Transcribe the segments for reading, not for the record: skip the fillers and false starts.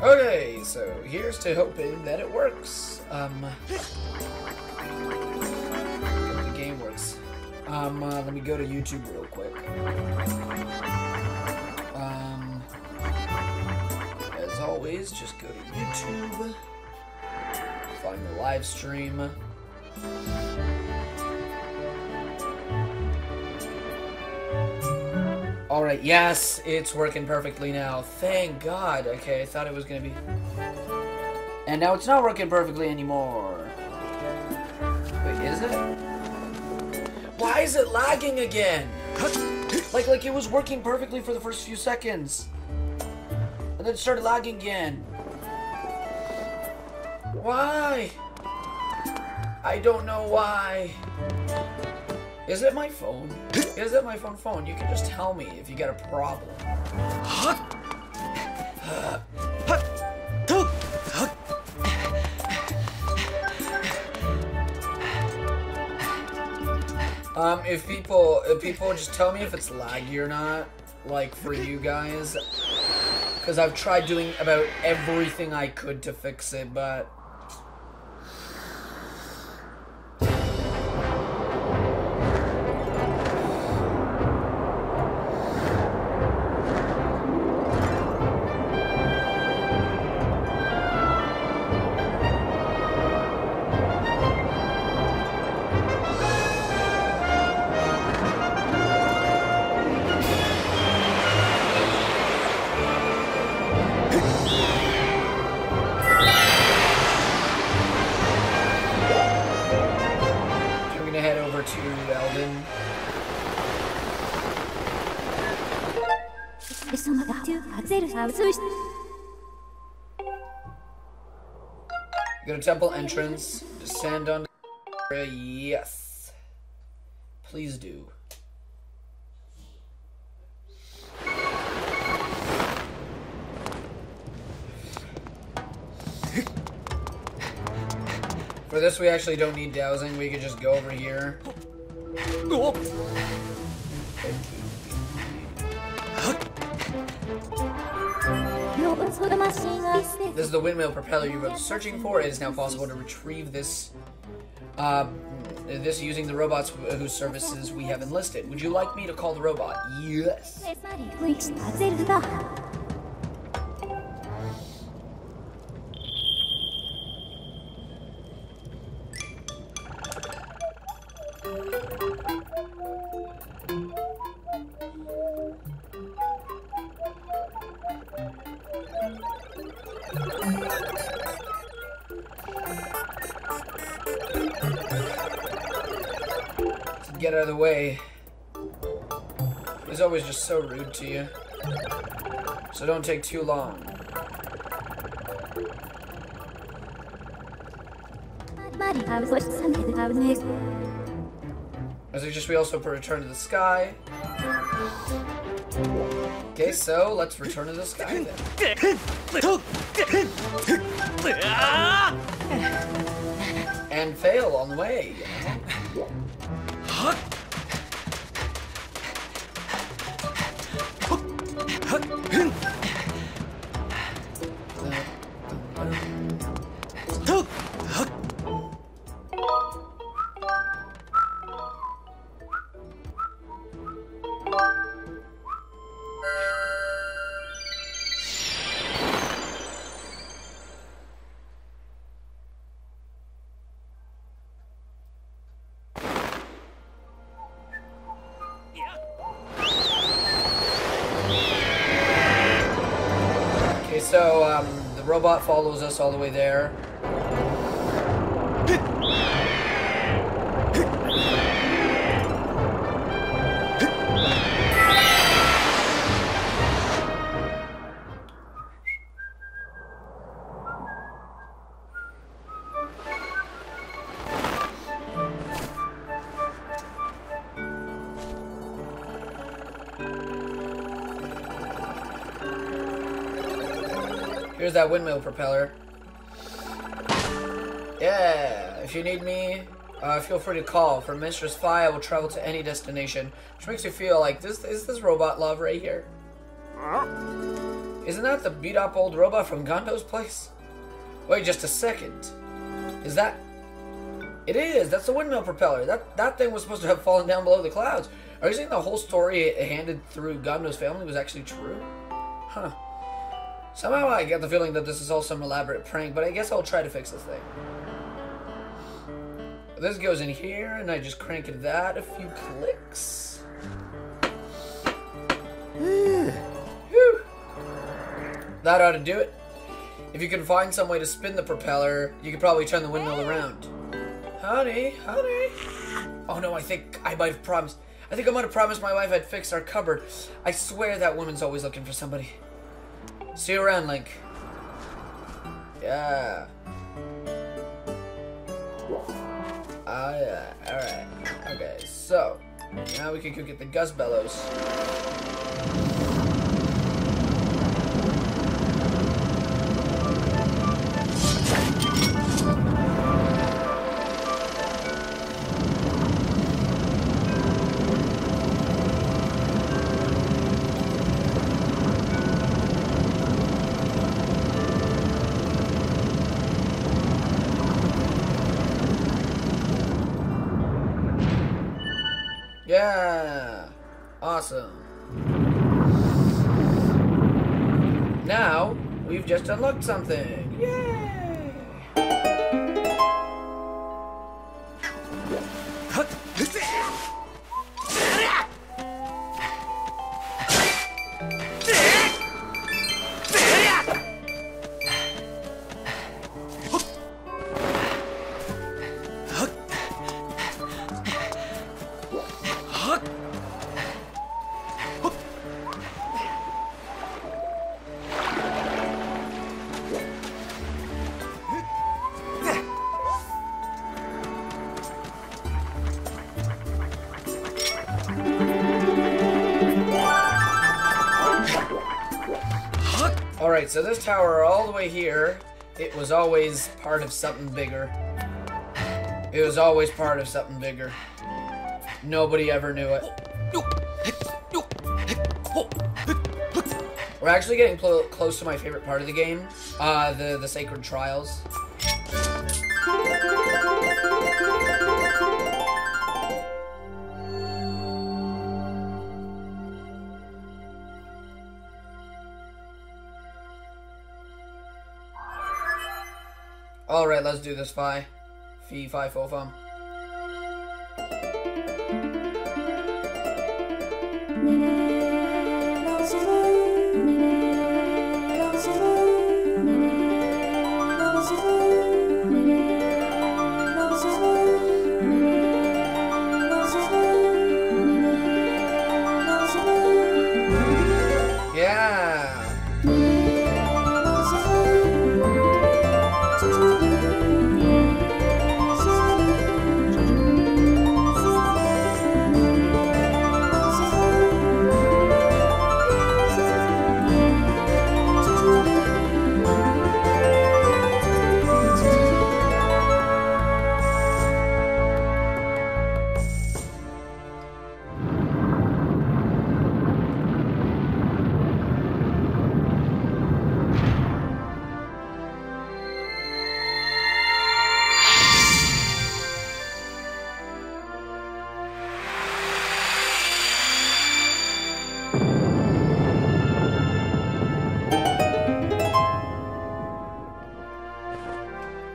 Okay, so here's to hoping that it works. The game works. Let me go to YouTube real quick. As always, just go to YouTube, find the live stream. Alright, yes, it's working perfectly now. Thank God. Okay, I thought it was gonna be... And now it's not working perfectly anymore. Wait, is it? Why is it lagging again? Like it was working perfectly for the first few seconds. And then it started lagging again. Why? I don't know why. Is it my phone? Is it my phone? You can just tell me if you got a problem. If people just tell me if it's laggy or not, like for you guys, because I've tried doing about everything I could to fix it, but go to temple entrance, descend on the area. Yes. Please do. For this we actually don't need dowsing, we could just go over here. This is the windmill propeller you were searching for. It is now possible to retrieve this using the robots whose services we have enlisted. Would you like me to call the robot? Yes. Get out of the way. He's always just so rude to you. So don't take too long. I suggest we also return to the sky. Okay, so let's return to the sky then. And fail on the way, you know? So, the robot follows us all the way there. Here's that windmill propeller. Yeah, if you need me, feel free to call. For Mistress Phi, I will travel to any destination. Which makes you feel like, is this robot love right here? Isn't that the beat-up old robot from Gondo's place? Wait just a second. Is that... It is! That's the windmill propeller. That thing was supposed to have fallen down below the clouds. Are you saying the whole story handed through Gondo's family was actually true? Huh. Somehow I get the feeling that this is all some elaborate prank, but I guess I'll try to fix this thing. This goes in here, and I just crank that a few clicks. Whew. That ought to do it. If you can find some way to spin the propeller, you could probably turn the windmill around. Honey, honey. Oh no, I think I might have promised. I think I might have promised my wife I'd fix our cupboard. I swear that woman's always looking for somebody. See you around, Link. Yeah. Yeah. Alright. Okay, so now we can go get the Gus Bellows. Yeah! Awesome. Now, we've just unlocked something. Yay! Alright, so this tower all the way here, it was always part of something bigger. It was always part of something bigger. Nobody ever knew it. We're actually getting close to my favorite part of the game, the Sacred Trials. Alright, let's do this, Fi. Fee, fi, fo, fum. Yeah!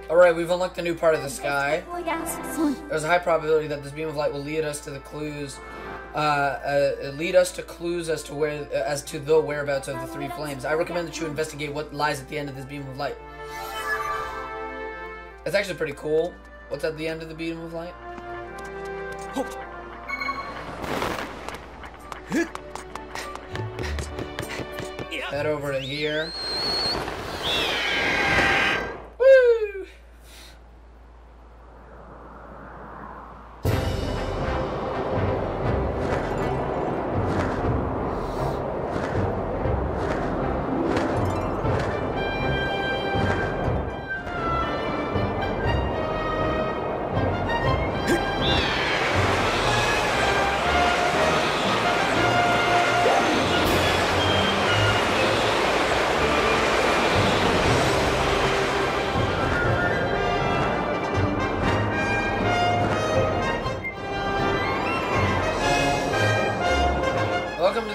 Alright, we've unlocked a new part of the sky. There's a high probability that this beam of light will lead us to the clues, as to the whereabouts of the three flames. I recommend that you investigate what lies at the end of this beam of light. It's actually pretty cool. What's at the end of the beam of light? Head over to here. Woo!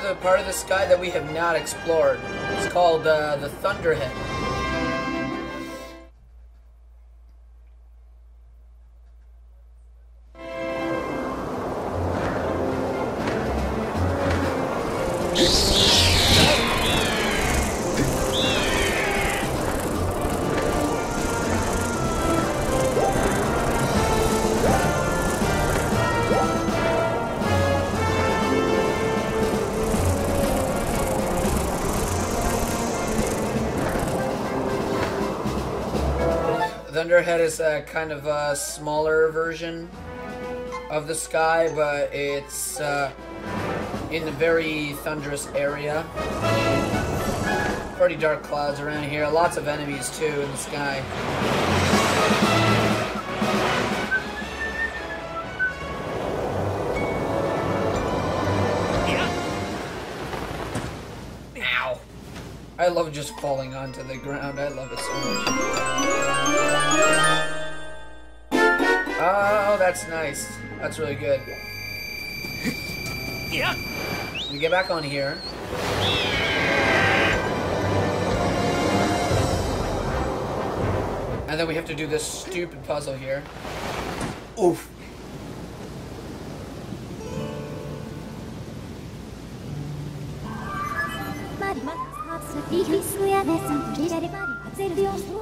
the part of the sky that we have not explored. It's called the Thunderhead. Thunderhead is a kind of a smaller version of the sky, but it's in a very thunderous area. Pretty dark clouds around here. Lots of enemies too in the sky. Ow. I love just falling onto the ground. I love it so much. Oh, that's nice. That's really good. We get back on here. And then we have to do this stupid puzzle here. Oof.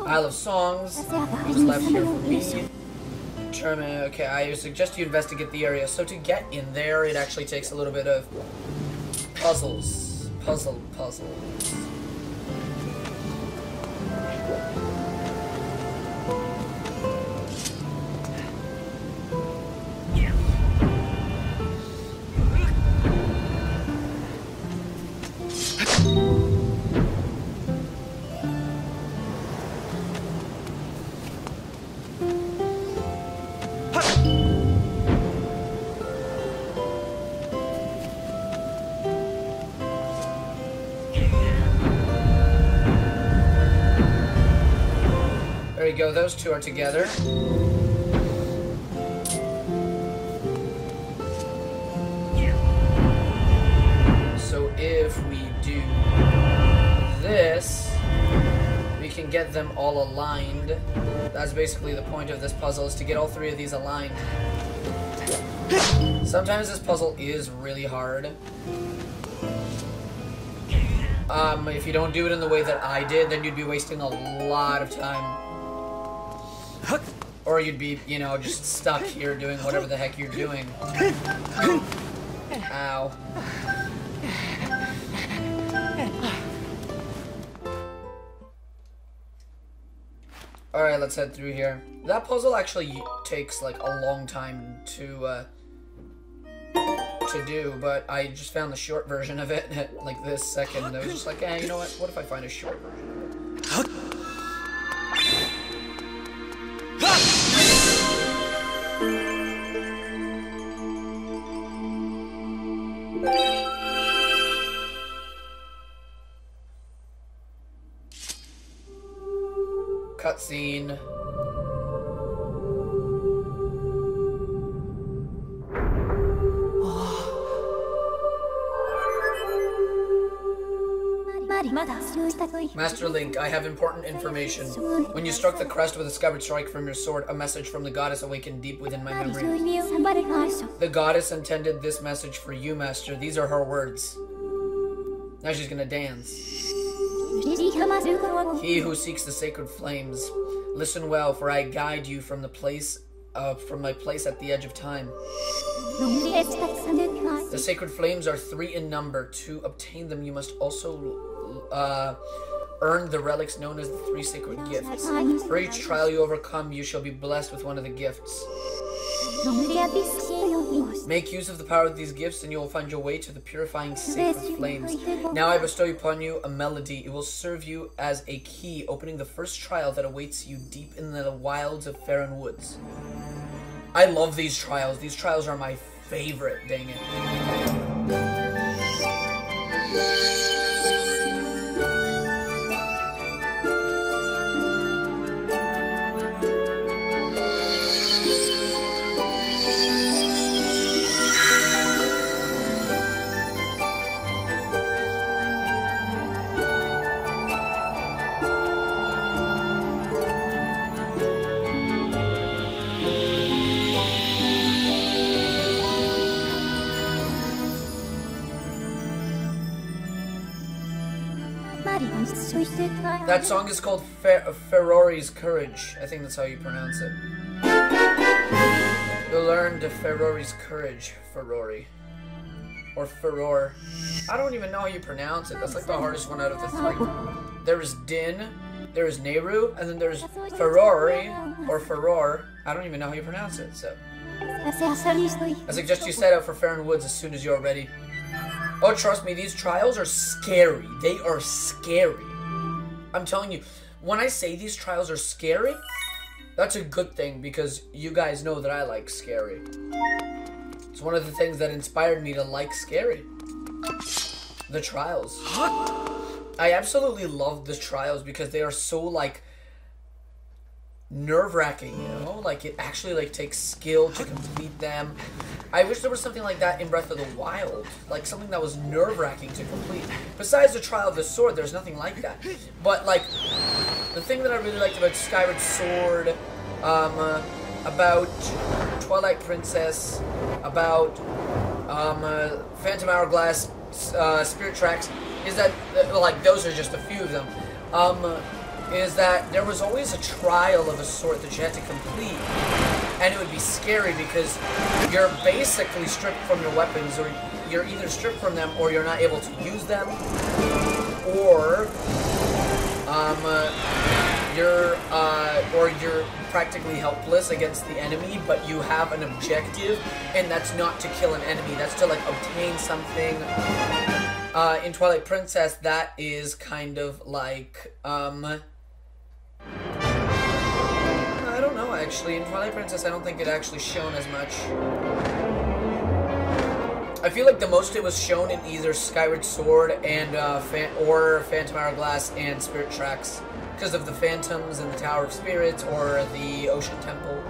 I love songs. Who's left here for me? Determine. Okay, I suggest you investigate the area. So to get in there, it actually takes a little bit of puzzles. Puzzles. There you go, those two are together. So if we do this, we can get them all aligned. That's basically the point of this puzzle, is to get all three of these aligned. Sometimes this puzzle is really hard. If you don't do it in the way that I did, then you'd be wasting a lot of time. Or you'd be, you know, just stuck here doing whatever the heck you're doing. Ow. Alright, let's head through here. That puzzle actually takes, like, a long time to do, but I just found the short version of it at, like, this second. I was just like, you know what if I find a short version of it? Cutscene. Master Link, I have important information. When you struck the crest with a Skyward strike from your sword, a message from the goddess awakened deep within my memory. The goddess intended this message for you, Master. These are her words. Now she's gonna dance. He who seeks the sacred flames, listen well, for I guide you from my place at the edge of time. The sacred flames are 3 in number. To obtain them, you must also earn the relics known as the 3 sacred gifts. For each trial you overcome, you shall be blessed with one of the gifts. Make use of the power of these gifts, and you will find your way to the purifying sacred flames. Now I bestow upon you a melody. It will serve you as a key, opening the first trial that awaits you deep in the wilds of Farron Woods. I love these trials. These trials are my favorite, dang it. That song is called Ferrari's Courage. I think that's how you pronounce it. You'll learn to Ferrari's Courage, Ferrari. Or Ferror. I don't even know how you pronounce it. That's like the hardest one out of the three. There is Din, there is Nehru, and then there's Ferrari, or Ferror. I don't even know how you pronounce it, so. I suggest you set out for Farron Woods as soon as you're ready. Oh, trust me, these trials are scary. They are scary. I'm telling you, when I say these trials are scary, that's a good thing because you guys know that I like scary. It's one of the things that inspired me to like scary. The trials. I absolutely love the trials because they are so, like, nerve-wracking, you know? Like, it actually, like, takes skill to complete them. I wish there was something like that in Breath of the Wild. Like, something that was nerve-wracking to complete. Besides the Trial of the Sword, there's nothing like that. But, like, the thing that I really liked about Skyward Sword, about Twilight Princess, about Phantom Hourglass, Spirit Tracks, is that, like, those are just a few of them, is that there was always a trial of a sort that you had to complete, and it would be scary because you're basically stripped from your weapons, or you're either stripped from them, or you're not able to use them, or you're practically helpless against the enemy, but you have an objective, and that's not to kill an enemy, that's to, like, obtain something. In Twilight Princess, that is kind of like, I don't know, actually. In Twilight Princess, I don't think it actually shown as much. I feel like the most it was shown in either Skyward Sword and, or Phantom Hourglass and Spirit Tracks. Because of the Phantoms and the Tower of Spirits, or the Ocean Temple.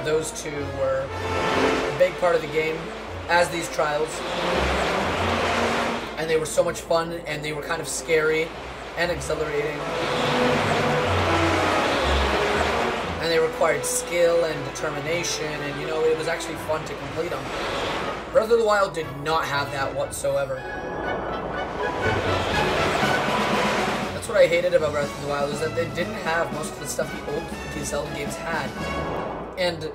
Those two were a big part of the game, as these trials. And they were so much fun, and they were kind of scary and exhilarating. And they required skill and determination, and, you know, it was actually fun to complete them. Breath of the Wild did not have that whatsoever. That's what I hated about Breath of the Wild, is that they didn't have most of the stuff the old Zelda games had. And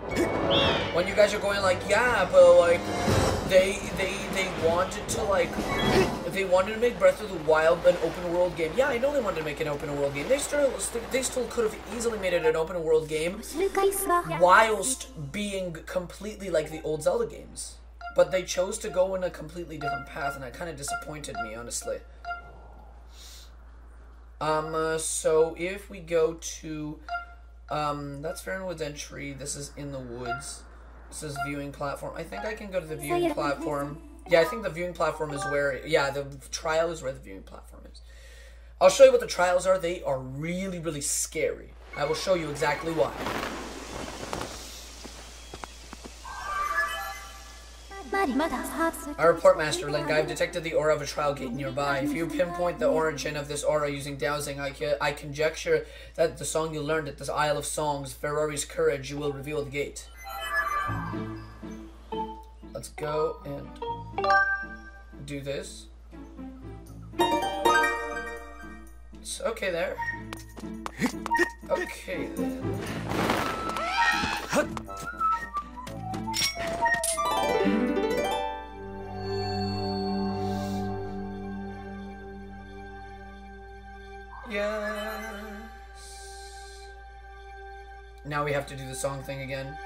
when you guys are going like, yeah, but like, they wanted to, like, they wanted to make Breath of the Wild an open world game. Yeah, I know they wanted to make an open world game. They still could have easily made it an open world game whilst being completely like the old Zelda games. But they chose to go in a completely different path, and that kind of disappointed me, honestly. So if we go to, that's Farronwood's entry. This is in the woods. This is viewing platform. I think I can go to the viewing platform. Yeah, I think the viewing platform is where, yeah, the trial is where the viewing platform is. I'll show you what the trials are. They are really, really scary. I will show you exactly why. I report, Master Link. I have detected the aura of a trial gate nearby. If you pinpoint the origin of this aura using dowsing, I conjecture that the song you learned at this Isle of Songs, Ferrari's Courage, you will reveal the gate. Let's go and do this. It's okay there. Okay then. Yes. Now we have to do the song thing again.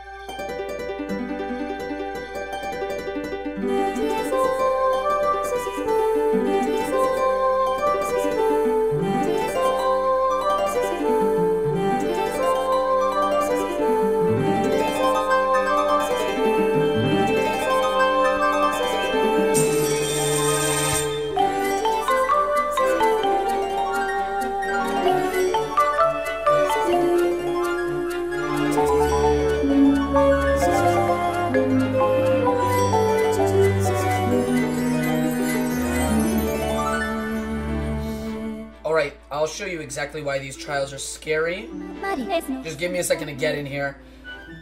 I'll show you exactly why these trials are scary. Just give me a second to get in here.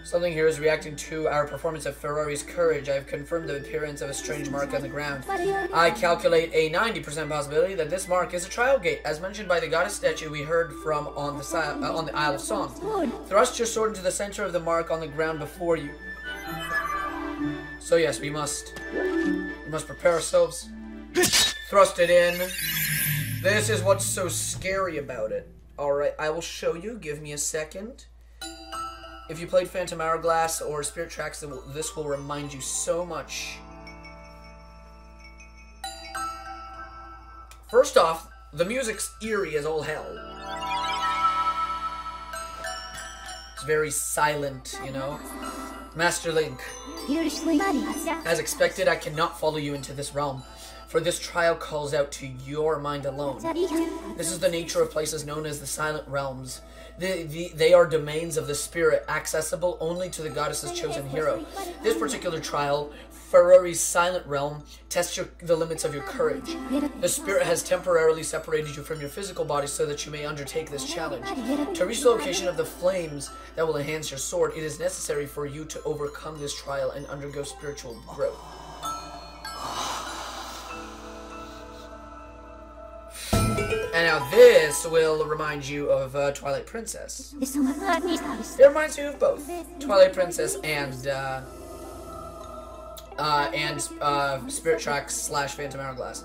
Something here is reacting to our performance of Ferrari's courage. I have confirmed the appearance of a strange mark on the ground. I calculate a 90% possibility that this mark is a trial gate, as mentioned by the goddess statue we heard from on the Isle of Song. Thrust your sword into the center of the mark on the ground before you. So yes, we must prepare ourselves. Thrust it in. This is what's so scary about it. Alright, I will show you. Give me a second. If you played Phantom Hourglass or Spirit Tracks, this will remind you so much. First off, the music's eerie as all hell. It's very silent, you know? Master Link. As expected, I cannot follow you into this realm, for this trial calls out to your mind alone. This is the nature of places known as the Silent Realms. They are domains of the spirit, accessible only to the goddess's chosen hero. This particular trial, Ferrari's Silent Realm, tests the limits of your courage. The spirit has temporarily separated you from your physical body so that you may undertake this challenge. To reach the location of the flames that will enhance your sword, it is necessary for you to overcome this trial and undergo spiritual growth. And now this will remind you of Twilight Princess. It reminds you of both Twilight Princess and Spirit Tracks / Phantom Hourglass.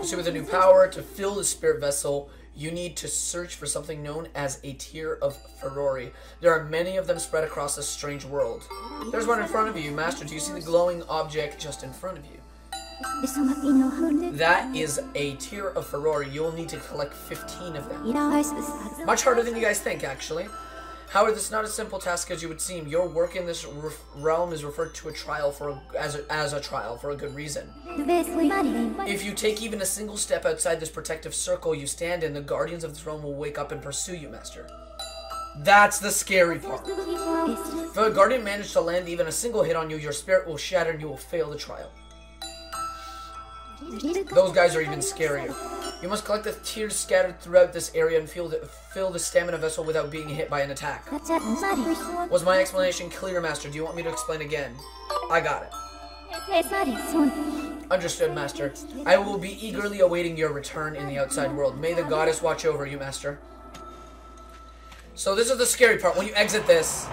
So with a new power to fill the spirit vessel, you need to search for something known as a tear of Ferrari. There are many of them spread across this strange world. There's one in front of you, Master. Do you see the glowing object just in front of you? That is a tear of Ferrari. You will need to collect 15 of them. Much harder than you guys think, actually. However, this is not a simple task as you would seem. Your work in this realm is referred to a trial as a trial for a good reason. If you take even a single step outside this protective circle you stand in, the guardians of this realm will wake up and pursue you, Master. That's the scary part. If a guardian managed to land even a single hit on you, your spirit will shatter and you will fail the trial. Those guys are even scarier. You must collect the tears scattered throughout this area and fill the stamina vessel without being hit by an attack. Was my explanation clear, Master? Do you want me to explain again? I got it. Understood, Master. I will be eagerly awaiting your return in the outside world. May the goddess watch over you, Master. So this is the scary part. When you exit this...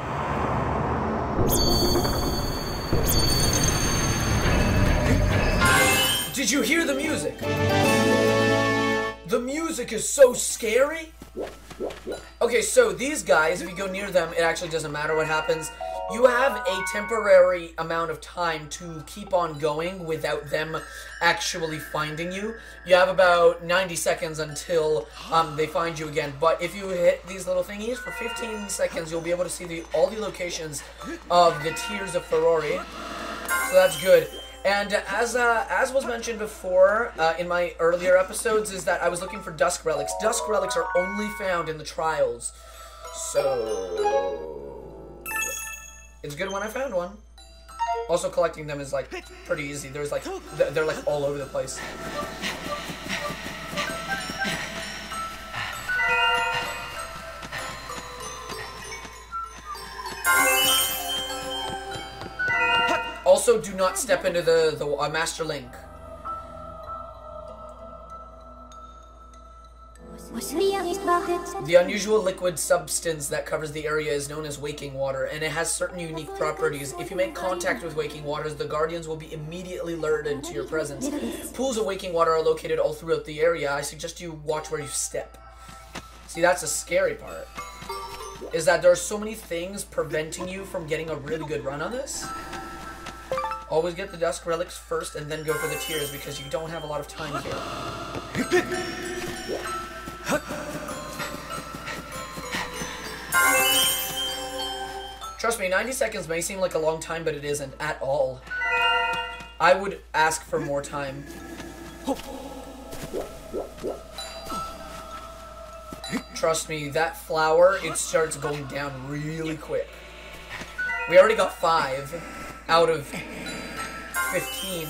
Did you hear the music? The music is so scary. Okay, so these guys, if you go near them, it actually doesn't matter what happens. You have a temporary amount of time to keep on going without them actually finding you. You have about 90 seconds until they find you again. But if you hit these little thingies for 15 seconds, you'll be able to see all the locations of the Tears of Ferrari. So that's good. And as was mentioned before in my earlier episodes, is that I was looking for Dusk Relics. Dusk Relics are only found in the trials. So it's good when I found one. Also, collecting them is like pretty easy. They're like all over the place. Also, do not step into the Master Link. The unusual liquid substance that covers the area is known as waking water, and it has certain unique properties. If you make contact with waking waters, the guardians will be immediately alerted to your presence. Pools of waking water are located all throughout the area. I suggest you watch where you step. See, that's the scary part. Is that there are so many things preventing you from getting a really good run on this. Always get the Dusk Relics first and then go for the Tears because you don't have a lot of time here. Trust me, 90 seconds may seem like a long time, but it isn't at all. I would ask for more time. Trust me, that flower, it starts going down really quick. We already got 5 out of 15.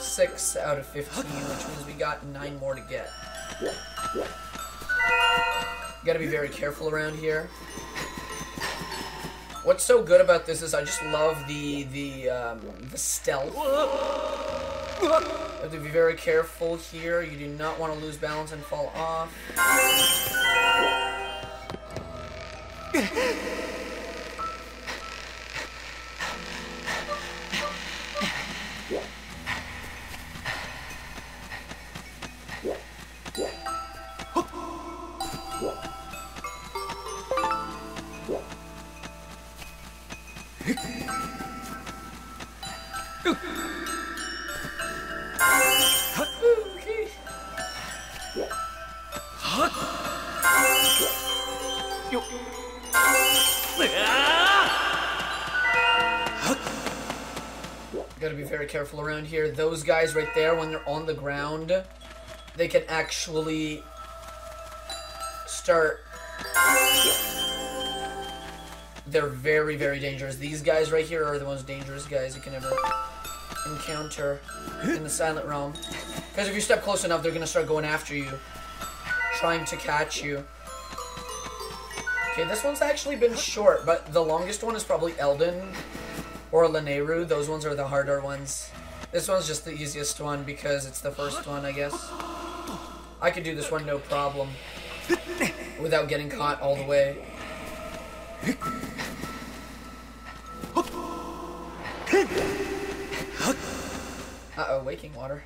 6 out of 15, which means we got 9 more to get. You gotta be very careful around here. What's so good about this is I just love the stealth. You have to be very careful here. You do not want to lose balance and fall off. Gotta be very careful around here. Those guys right there, when they're on the ground, they can actually start... They're very, very dangerous. These guys right here are the most dangerous guys you can ever encounter in the Silent Realm. Because if you step close enough, they're gonna start going after you, trying to catch you. Okay, this one's actually been short, but the longest one is probably Eldin or Lanayru. Those ones are the harder ones. This one's just the easiest one because it's the first one, I guess. I could do this one no problem without getting caught all the way. Uh-oh, waking water.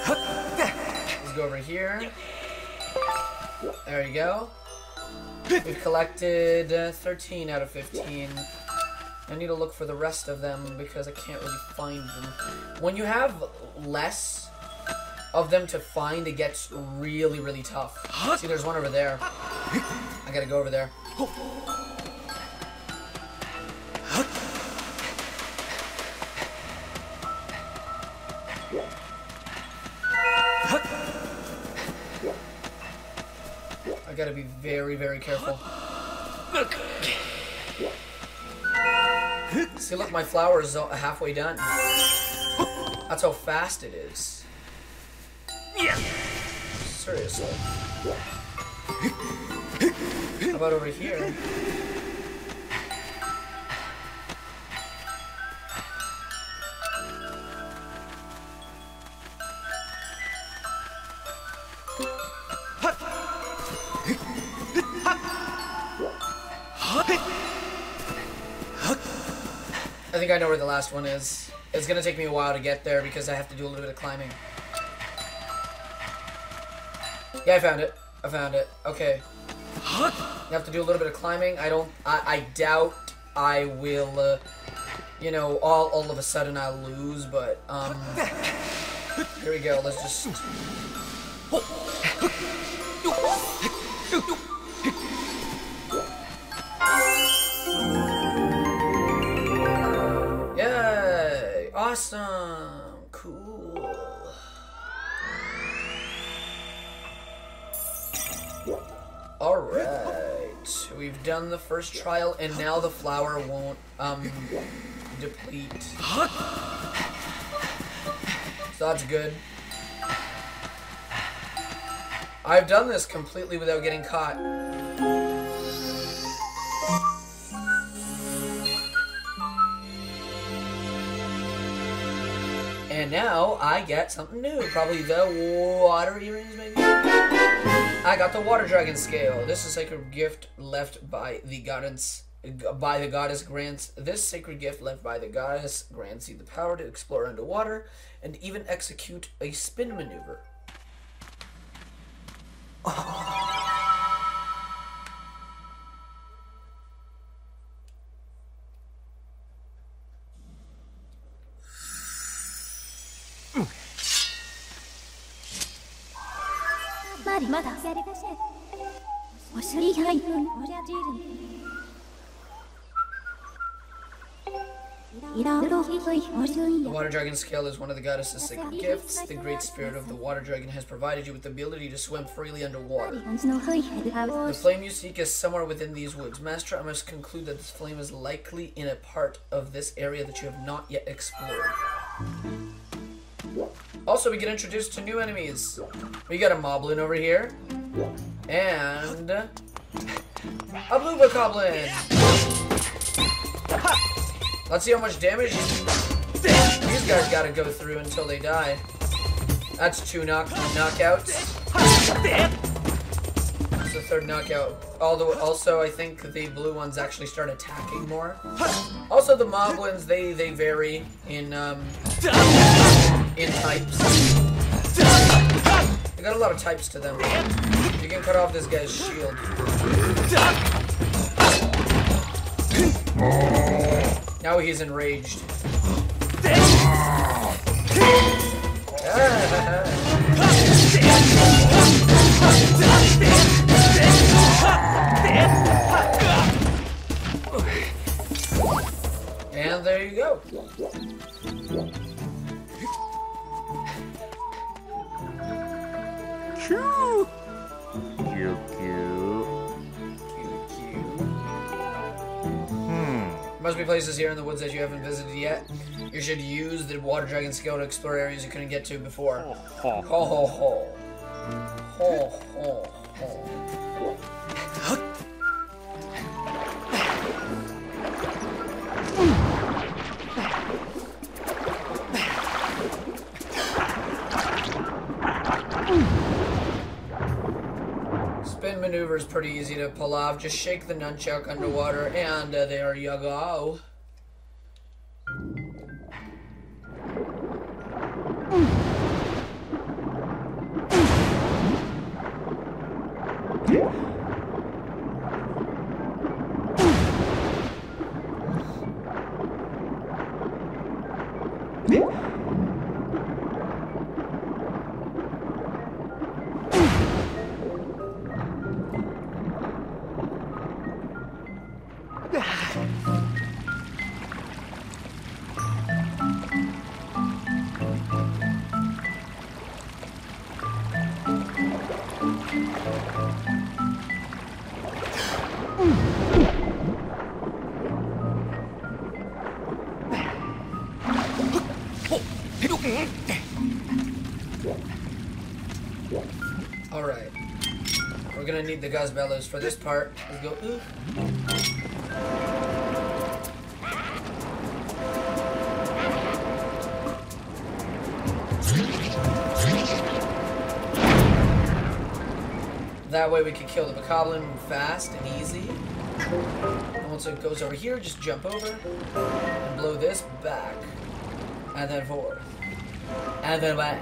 Let's go over here. There you go. We've collected 13 out of 15. I need to look for the rest of them because I can't really find them. When you have less of them to find, it gets really, really tough. See, there's one over there. I gotta go over there. I gotta be very, very careful. See, look, my flower is halfway done. That's how fast it is. Seriously. How about over here? I think I know where the last one is. It's gonna take me a while to get there because I have to do a little bit of climbing. Yeah, I found it. I found it. Okay. You have to do a little bit of climbing. I doubt I will, you know, all of a sudden I'll lose, but, here we go. Let's just... Yay! Awesome! Cool. Alright. We've done the first trial, and now the flower won't, deplete. So that's good. I've done this completely without getting caught. And now I get something new. Probably the water earrings, maybe? I got the water dragon scale. This is a sacred gift left by the goddess. This sacred gift left by the goddess grants you the power to explore underwater and even execute a spin maneuver. The water dragon scale is one of the goddess's sacred gifts. The great spirit of the water dragon has provided you with the ability to swim freely underwater. The flame you seek is somewhere within these woods. Master, I must conclude that this flame is likely in a part of this area that you have not yet explored. Also, we get introduced to new enemies. We got a moblin over here. And a blue bokoblin. Let's see how much damage these guys gotta go through until they die. That's 2 knockouts. That's the 3rd knockout. Although, also, I think the blue ones actually start attacking more. Also, the moblins, they vary in types. They got a lot of types to them. You can cut off this guy's shield. Now he's enraged. And there you go. Choo! Must be places here in the woods that you haven't visited yet. You should use the water dragon scale to explore areas you couldn't get to before. Ho ho ho. Ho ho ho. Spin maneuver is pretty easy to pull off. Just shake the nunchuck underwater and there you go. Alright. We're gonna need the Guzbellows for this part. Let's go. Ooh. That way we can kill the bokoblin fast and easy. And once it goes over here, just jump over and blow this back. And then forward. And then back.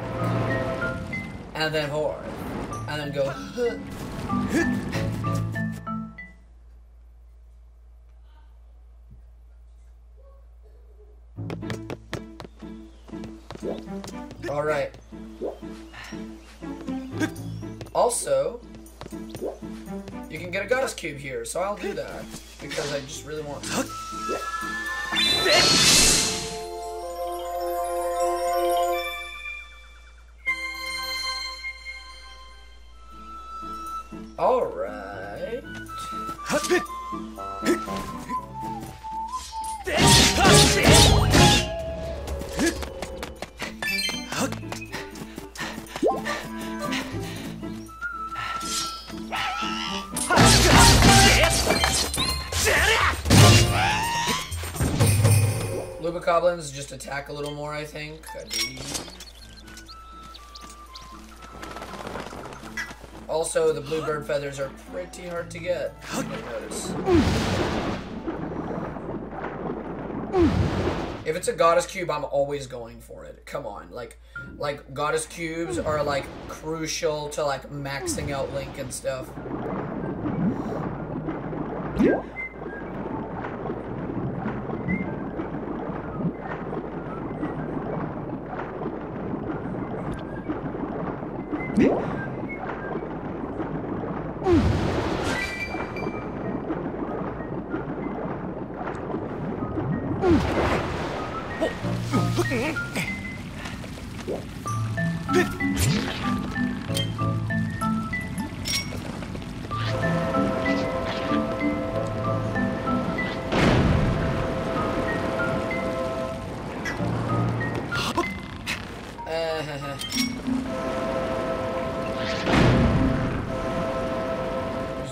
And then forward. And then go. Alright. Also, you can get a goddess cube here, so I'll do that. Because I just really want to. Alright. Lubokoblins just attack a little more, I think. Also, the bluebird feathers are pretty hard to get. I notice. If it's a goddess cube, I'm always going for it. Come on, like goddess cubes are like crucial to like maxing out Link and stuff. Just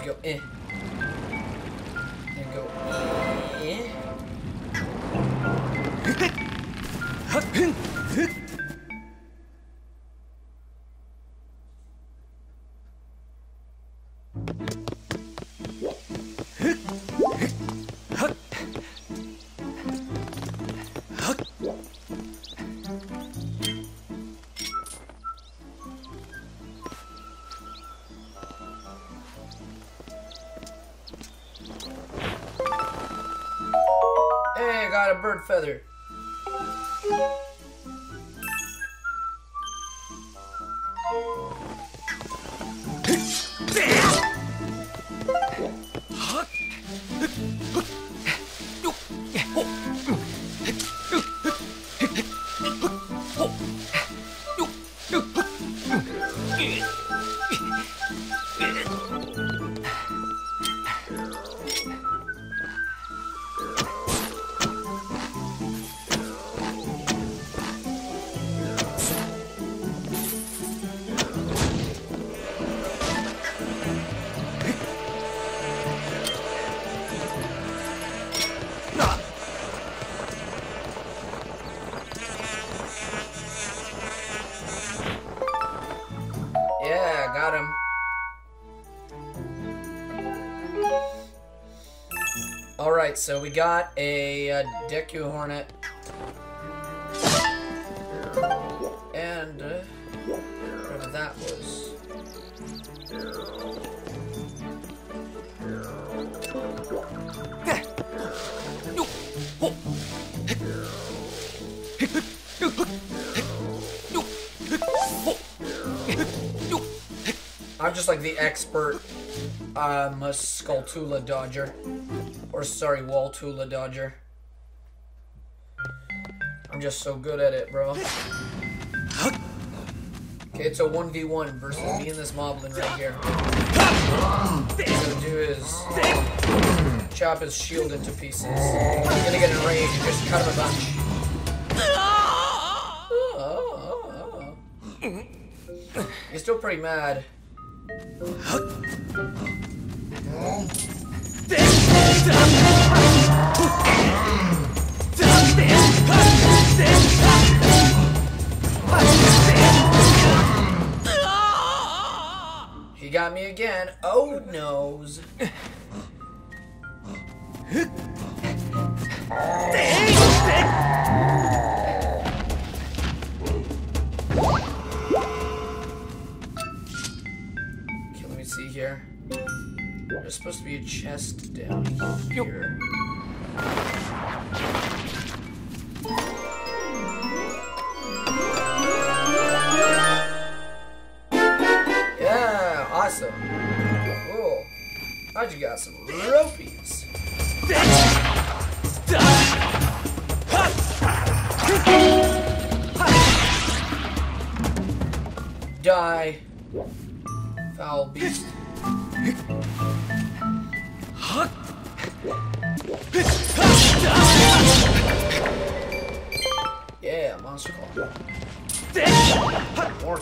go eh. Then go eh. Hey, I got a bird feather. Yeah, got him. Alright, so we got a Deku Hornet. And whatever that was. I'm just like the expert Skulltula dodger. Or sorry, Walltula dodger. I'm just so good at it, bro. Okay, it's a 1v1 versus me and this moblin right here. What he's gonna do is chop his shield into pieces. He's gonna get enraged and just cut him a bunch. He's still pretty mad. He got me again. Oh, nose. Okay, let me see here. There's supposed to be a chest down here. Yeah, awesome. Cool. I just got some ropies. Die, foul beast. Yeah, monster claw. More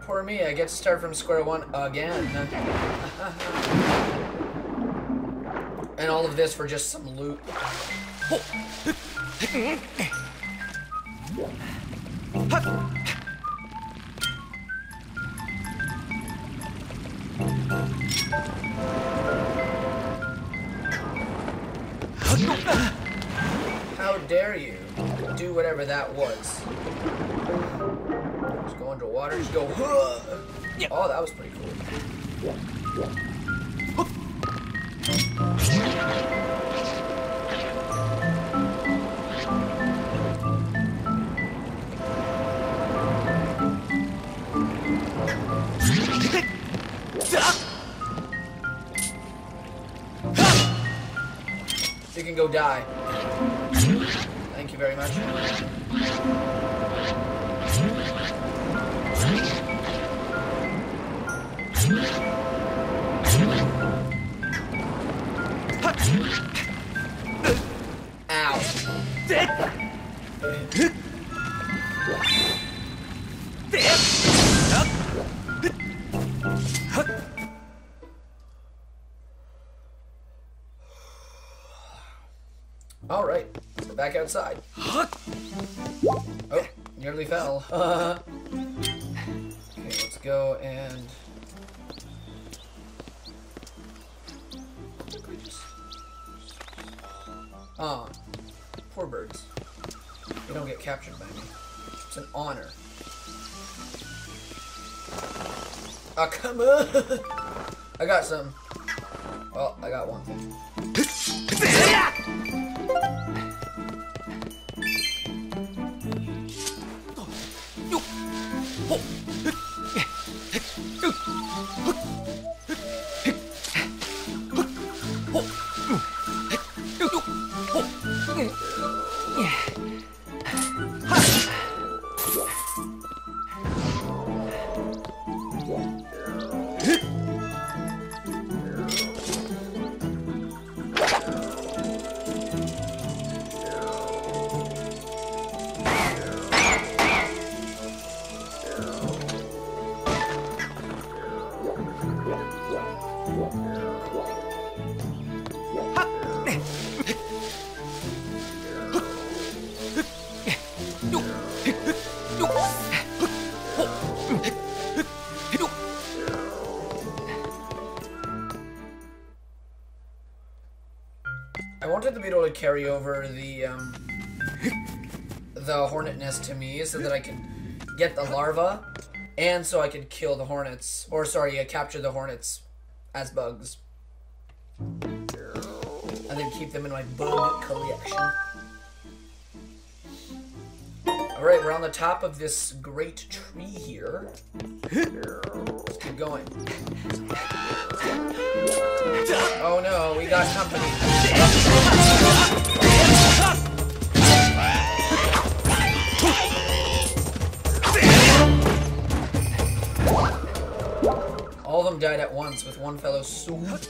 Poor me, I get to start from square one again. And all of this for just some loot. How dare you do whatever that was? Just go underwater, just go. Oh, that was pretty cool. You can go die. Thank you very much. Ow. All right, we're back outside. Oh, nearly fell. Okay, let's go and. Ah, poor birds. They don't get captured by me. It's an honor. Oh, come on! I got some. Well, I got one thing. I wanted to be able to carry over the hornet nest to me so that I could get the larva, and so I could kill the hornets, or sorry, capture the hornets as bugs, and then keep them in my bug collection. Alright, we're on the top of this great tree here. Let's keep going. Oh no, we got company. All of them died at once with one fellow swoop.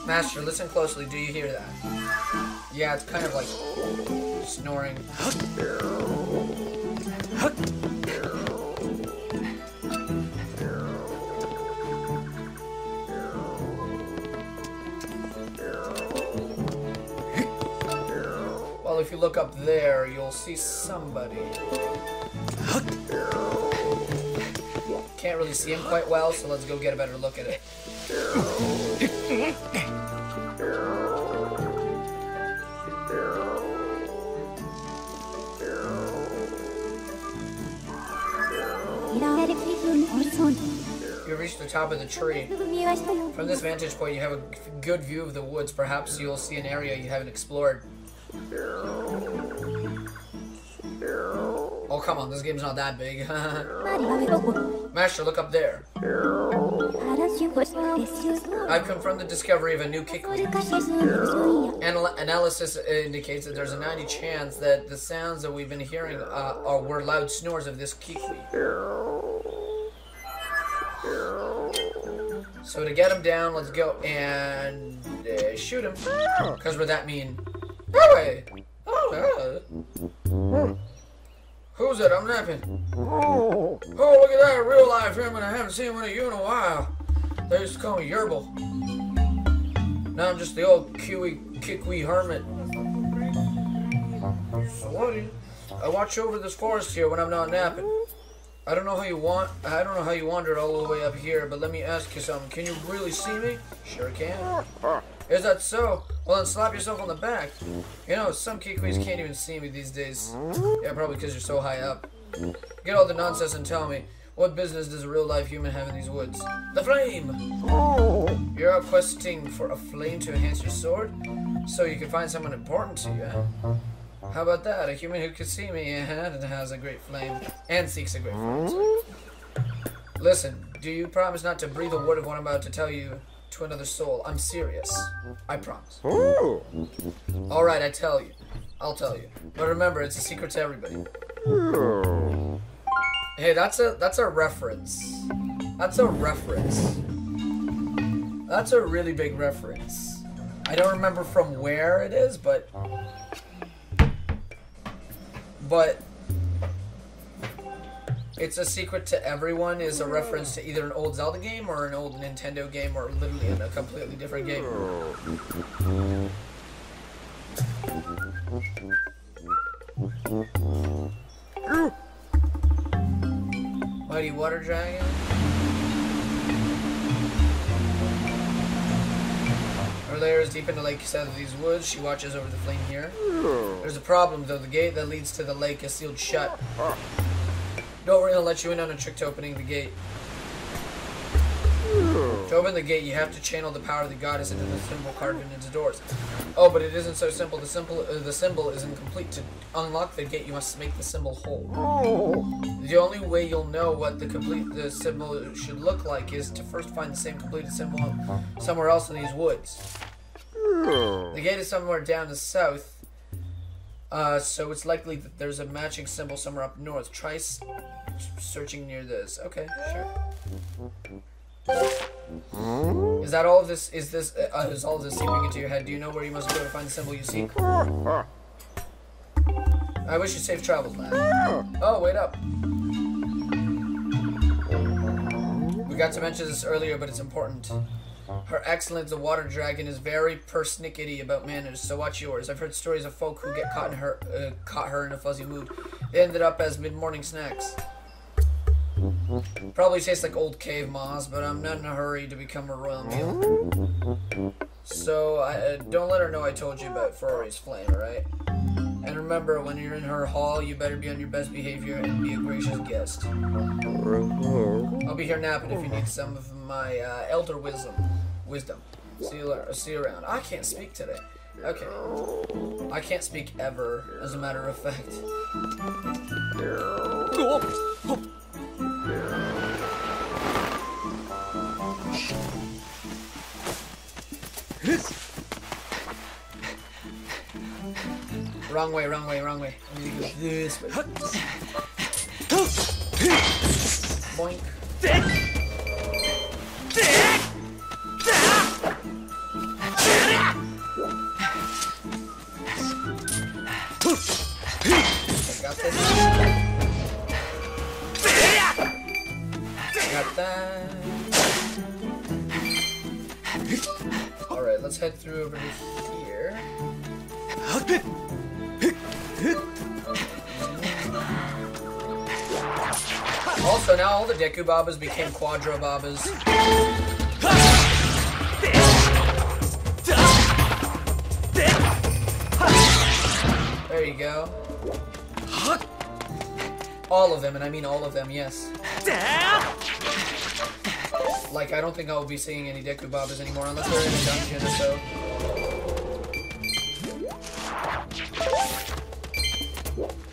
Master, listen closely. Do you hear that? Yeah, it's kind of like snoring. Well, if you look up there, you'll see somebody. Can't really see him quite well, so let's go get a better look at it. You reach the top of the tree. From this vantage point, you have a good view of the woods. Perhaps you'll see an area you haven't explored. Oh, come on, this game's not that big. Master, look up there. I've confirmed the discovery of a new kikwi. Analysis indicates that there's a 90% chance that the sounds that we've been hearing were loud snores of this kikwi. So to get him down, let's go and shoot him. Because we're that mean. Hey! Oh, who's it? I'm napping. Oh, look at that, real life him, and I haven't seen one of you in a while. They used to call me Yerbil. Now I'm just the old Kiwi hermit. So what do you? I watch over this forest here when I'm not napping. I don't know how you wandered all the way up here, but let me ask you something. Can you really see me? Sure can. Is that so? Well, then slap yourself on the back. You know, some Kikwis can't even see me these days. Yeah, probably because you're so high up. Get all the nonsense and tell me, what business does a real-life human have in these woods? The flame! You're out questing for a flame to enhance your sword? So you can find someone important to you, huh? How about that? A human who can see me and has a great flame. And seeks a great flame. Sorry. Listen, do you promise not to breathe a word of what I'm about to tell you to another soul? I'm serious. I promise. Alright, I'll tell you. But remember, it's a secret to everybody. Hey, that's a reference. That's a reference. That's a really big reference. I don't remember from where it is, but it's a secret to everyone is a reference to either an old Zelda game or an old Nintendo game or literally in a completely different game. Mighty water dragon. Her lair is deep in the lake south of these woods. She watches over the flame here. There's a problem though. The gate that leads to the lake is sealed shut. Don't worry, I'll let you in on a trick to opening the gate. To open the gate, you have to channel the power of the goddess into the symbol carved into the doors. Oh, but it isn't so simple. The symbol is incomplete. To unlock the gate, you must make the symbol whole. The only way you'll know what the symbol should look like is to first find the same completed symbol somewhere else in these woods. The gate is somewhere down the south, so it's likely that there's a matching symbol somewhere up north. Try searching near this. Okay, sure. Is that all of this? Is all of this seeping into your head? Do you know where you must go to find the symbol you seek? I wish you safe travels, lad. Oh, wait up. We got to mention this earlier, but it's important. Her Excellence, the water dragon, is very persnickety about manners, so watch yours. I've heard stories of folk who get caught her in a fuzzy mood. They ended up as mid-morning snacks. Probably tastes like old cave moss, but I'm not in a hurry to become a royal meal. So, don't let her know I told you about Ferrari's flame, alright? And remember, when you're in her hall, you better be on your best behavior and be a gracious guest. I'll be here napping if you need some of my elder wisdom. See you around. I can't speak today. Okay. I can't speak ever, as a matter of fact. Wrong way. I'm gonna go this way. Boink. Got this. Got that. Alright, let's head through over to here. Also, now all the Deku Babas became Quadro Babas. There you go. All of them, and I mean all of them, yes. Like, I don't think I'll be seeing any Deku Babas anymore unless they're in a dungeon or so.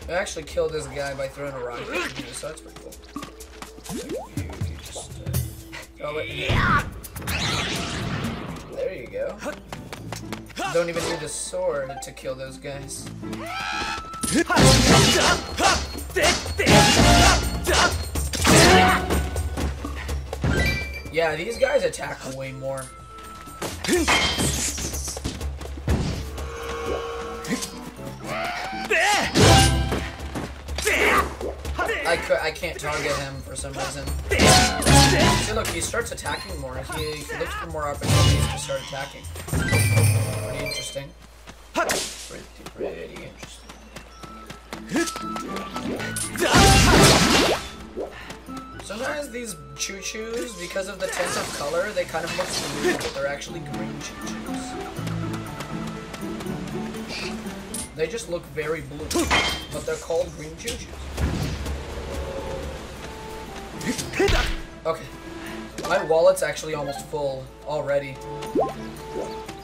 I actually killed this guy by throwing a rocket at him, so that's pretty cool. You just throw it in there. There you go. Don't even need a sword to kill those guys. Yeah, these guys attack way more. I can't target him for some reason. See, look, he starts attacking more. He looks for more opportunities to start attacking. Pretty interesting. Pretty interesting. Sometimes these choo-choos, because of the tint of color, they kind of look blue, but they're actually green choo-choos. They just look very blue, but they're called green choo-choos. Okay, my wallet's actually almost full already.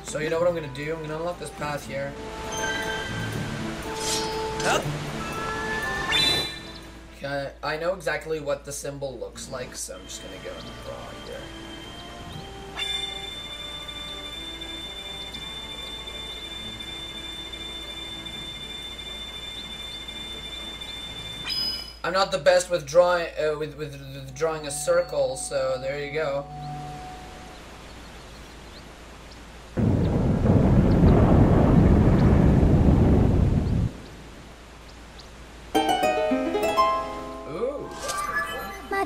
So you know what I'm gonna do? I'm gonna unlock this path here. Okay, I know exactly what the symbol looks like, so I'm just gonna go and draw here. I'm not the best with drawing with drawing a circle, so there you go. Ooh,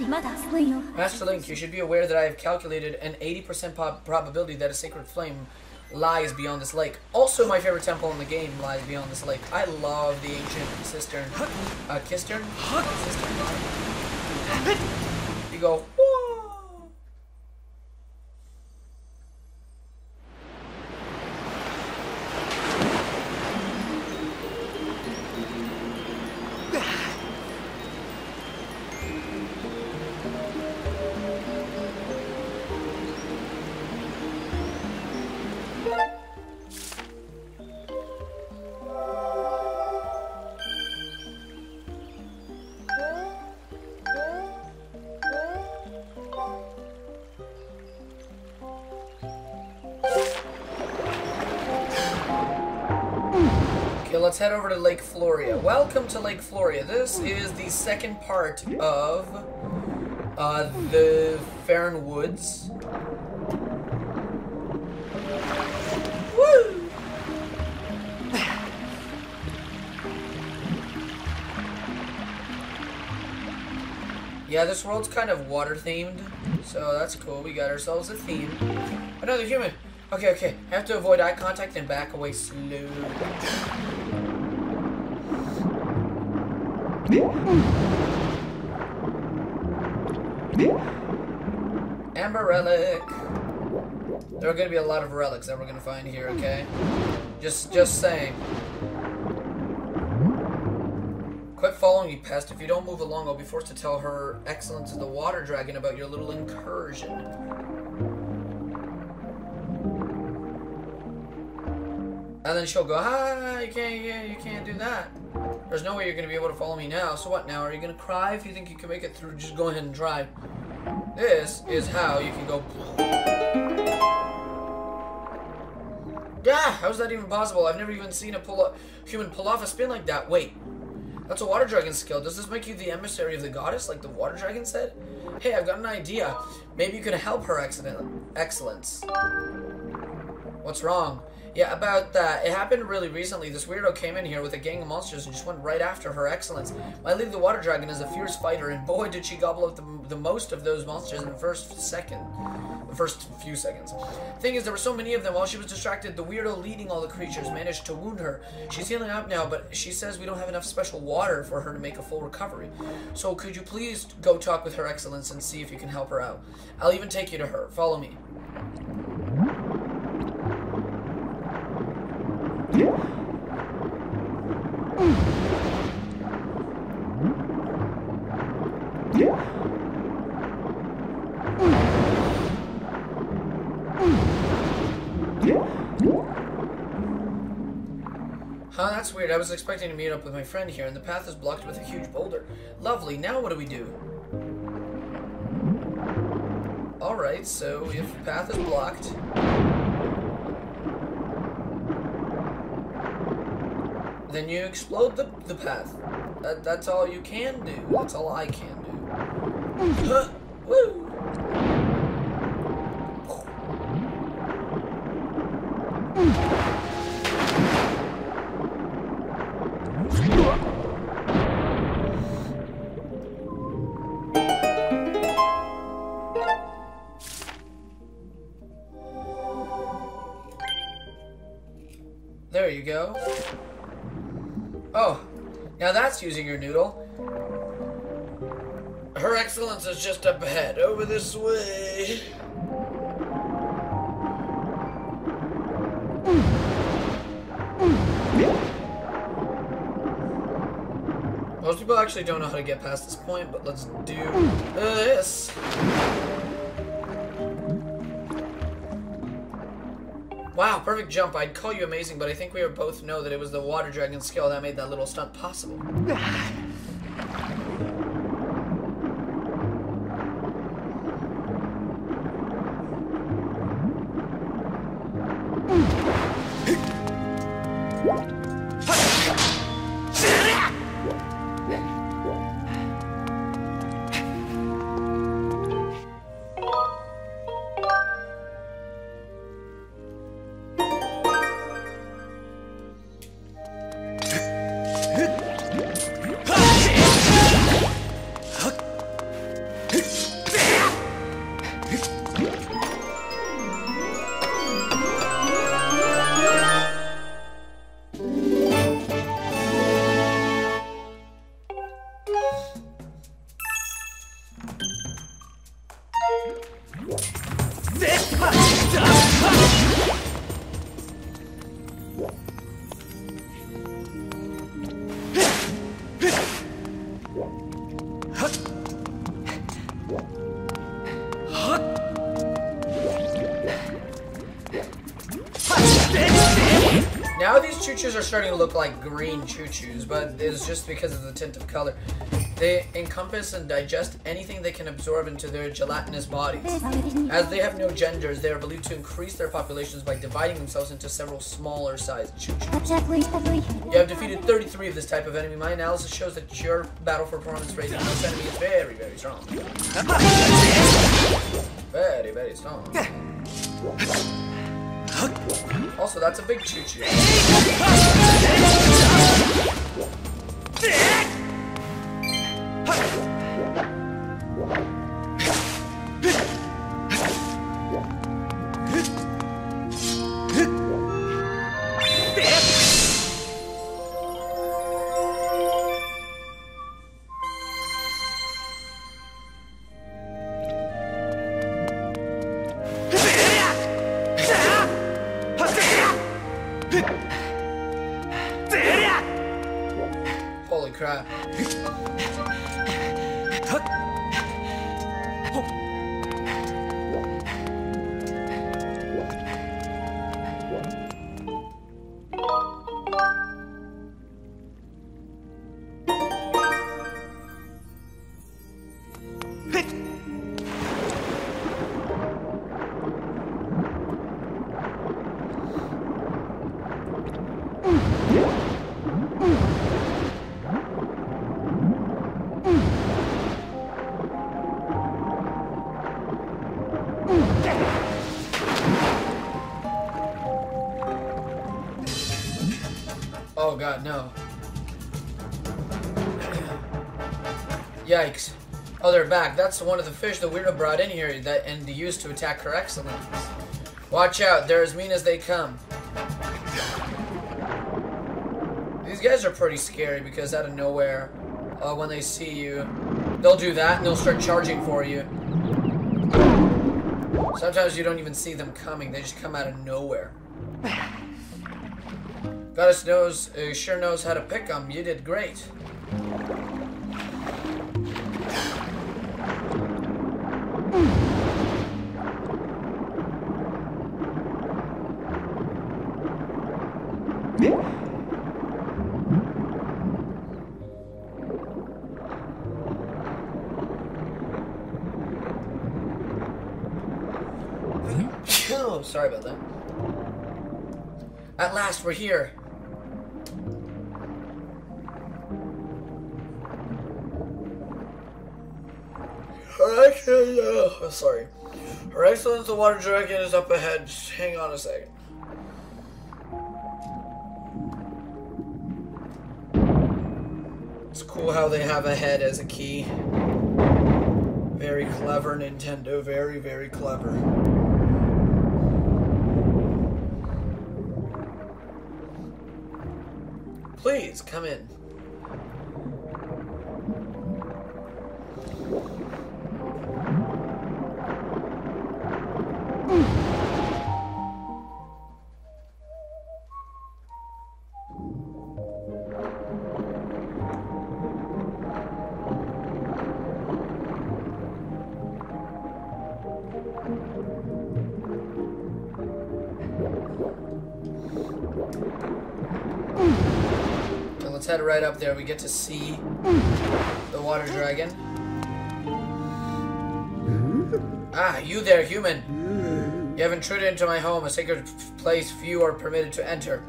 that's pretty cool. Master Link, you should be aware that I have calculated an 80% probability that a sacred flame lies beyond this lake. Also, my favorite temple in the game lies beyond this lake. I love the ancient cistern. Cistern? You go, whoa! Let's head over to Lake Floria. Welcome to Lake Floria. This is the second part of the Farron Woods. Woo! Yeah, this world's kind of water themed, so that's cool. We got ourselves a theme. Another human. Okay. I have to avoid eye contact and back away slowly. Amber relic. There are going to be a lot of relics that we're going to find here, okay? Just saying. Quit following me, pest. If you don't move along, I'll be forced to tell Her Excellence the Water Dragon about your little incursion. And then she'll go, you can't do that. There's no way you're going to be able to follow me now. So what now? Are you going to cry if you think you can make it through? Just go ahead and try. This is how you can go. Yeah, how is that even possible? I've never even seen a human pull off a spin like that. Wait, that's a water dragon skill. Does this make you the emissary of the goddess, like the water dragon said? Hey, I've got an idea. Maybe you could help Her Excellence. What's wrong? Yeah, about that. It happened really recently. This weirdo came in here with a gang of monsters and just went right after Her Excellence. My lady the Water Dragon is a fierce fighter, and boy did she gobble up the most of those monsters in the first few seconds. Thing is, there were so many of them. While she was distracted, the weirdo leading all the creatures managed to wound her. She's healing up now, but she says we don't have enough special water for her to make a full recovery. So could you please go talk with Her Excellence and see if you can help her out? I'll even take you to her. Follow me. Huh, that's weird. I was expecting to meet up with my friend here, and the path is blocked with a huge boulder. Lovely. Now what do we do? Alright, so if the path is blocked... then you explode the path. That's all you can do. That's all I can do. Woo! There you go. Oh, now that's using your noodle. Her Excellence is just up ahead. Over this way. Most people actually don't know how to get past this point, but let's do this. Wow, perfect jump. I'd call you amazing, but I think we both know that it was the water dragon's skill that made that little stunt possible. Now these choo-choos are starting to look like green choo-choos, but it's just because of the tint of color. They encompass and digest anything they can absorb into their gelatinous bodies. As they have no genders, they are believed to increase their populations by dividing themselves into several smaller sized choo-choos. You have defeated 33 of this type of enemy. My analysis shows that your battle for performance rating of this enemy is very, very strong. Very, very strong. Also, that's a big choo-choo. Holy crap. Oh god, no. Yikes. Oh, they're back. That's one of the fish the weirdo brought in here and used to attack her excellence. Watch out, they're as mean as they come. These guys are pretty scary because out of nowhere, when they see you, they'll do that and they'll start charging for you. Sometimes you don't even see them coming, they just come out of nowhere. Goddess sure knows how to pick them. You did great. Oh, sorry about that. At last, we're here. Sorry. Her Excellence, the water dragon is up ahead. Just hang on a second. It's cool how they have a head as a key. Very clever, Nintendo. Very, very clever. Please, come in. Let's head right up there. We get to see the water dragon. Ah, you there, human. You have intruded into my home, a sacred place few are permitted to enter.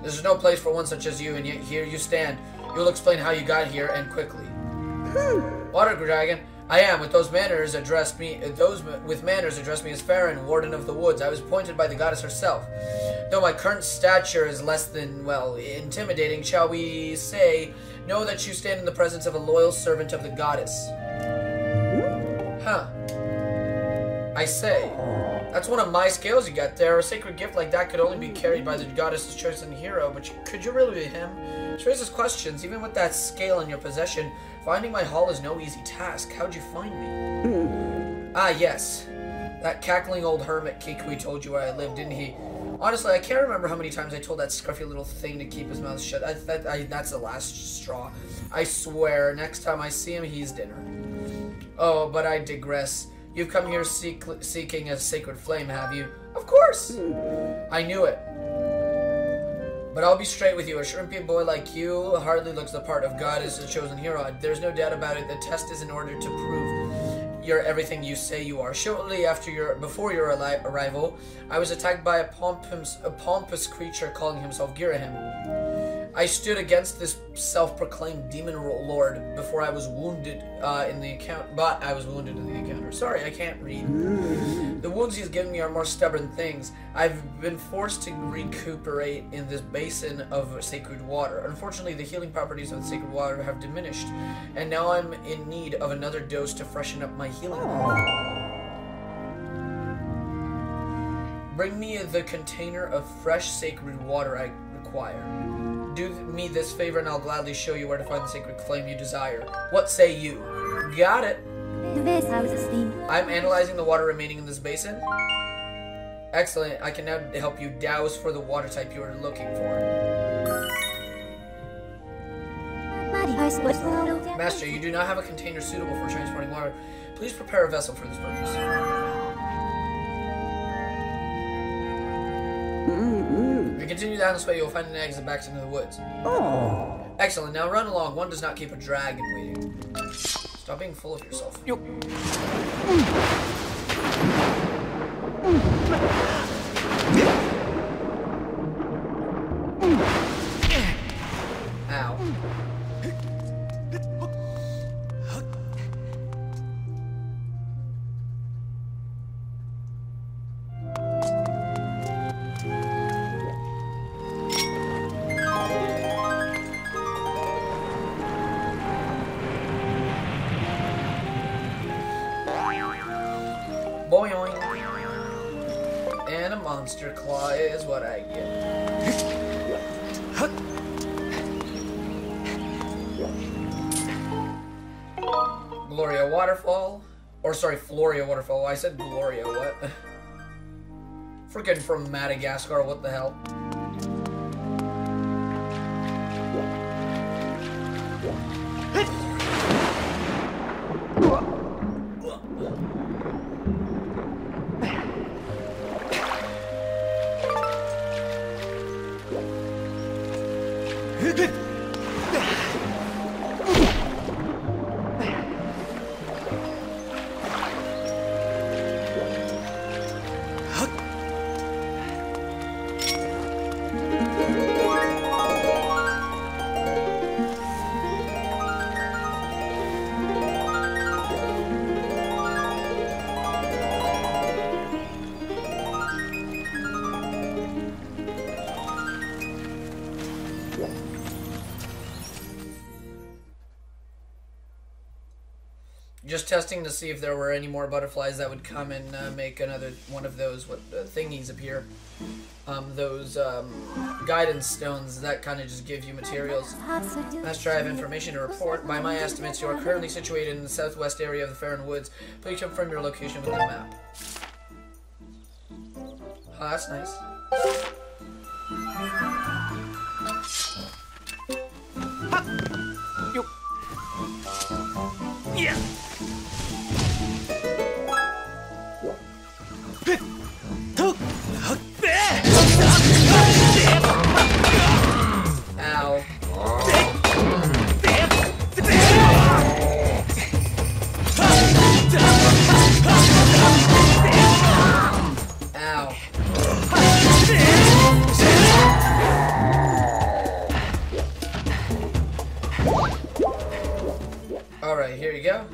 This is no place for one such as you, and yet here you stand. You'll explain how you got here, and quickly. Water dragon, I am. With manners addressed me as Farron, warden of the woods. I was appointed by the goddess herself. Though my current stature is less than, well, intimidating, shall we say, know that you stand in the presence of a loyal servant of the goddess. Huh. I say, that's one of my skills you got there. A sacred gift like that could only be carried by the goddess's chosen hero, but could you really be him? She raises questions. Even with that scale in your possession, finding my hall is no easy task. How'd you find me? Ah, yes. That cackling old hermit Kikui told you where I lived, didn't he? Honestly, I can't remember how many times I told that scruffy little thing to keep his mouth shut. That's the last straw. I swear, next time I see him, he's dinner. Oh, but I digress. You've come here seeking a sacred flame, have you? Of course! I knew it. But I'll be straight with you. A shrimpy boy like you hardly looks the part of God as a chosen hero. There's no doubt about it. The test is in order to prove you're everything you say you are. Shortly before your arrival, I was attacked by a pompous creature calling himself Girahim. I stood against this self-proclaimed demon lord before I was wounded in the encounter. Sorry, I can't read. The wounds he's given me are more stubborn things. I've been forced to recuperate in this basin of sacred water. Unfortunately, the healing properties of the sacred water have diminished, and now I'm in need of another dose to freshen up my healing. Bring me the container of fresh sacred water I require. Do me this favor and I'll gladly show you where to find the sacred flame you desire. What say you? Got it. I'm analyzing the water remaining in this basin. Excellent. I can now help you douse for the water type you are looking for. Master, you do not have a container suitable for transporting water. Please prepare a vessel for this purpose. If you continue down this way, you'll find an exit back into the woods. Oh. Excellent. Now run along. One does not keep a dragon waiting. Stop being full of yourself. Yo. Ow. Boing. And a monster claw is what I get. Gloria Waterfall. Or sorry, Floria Waterfall. I said Gloria, what? Freaking from Madagascar, what the hell? Just testing to see if there were any more butterflies that would come and make another one of those thingies appear. Those guidance stones that kind of just give you materials. Master, I have information to report. By my estimates, you are currently situated in the southwest area of the Farron Woods. Please confirm your location with the map. Oh, that's nice. Yeah. Ow. Ow. Alright, here you go.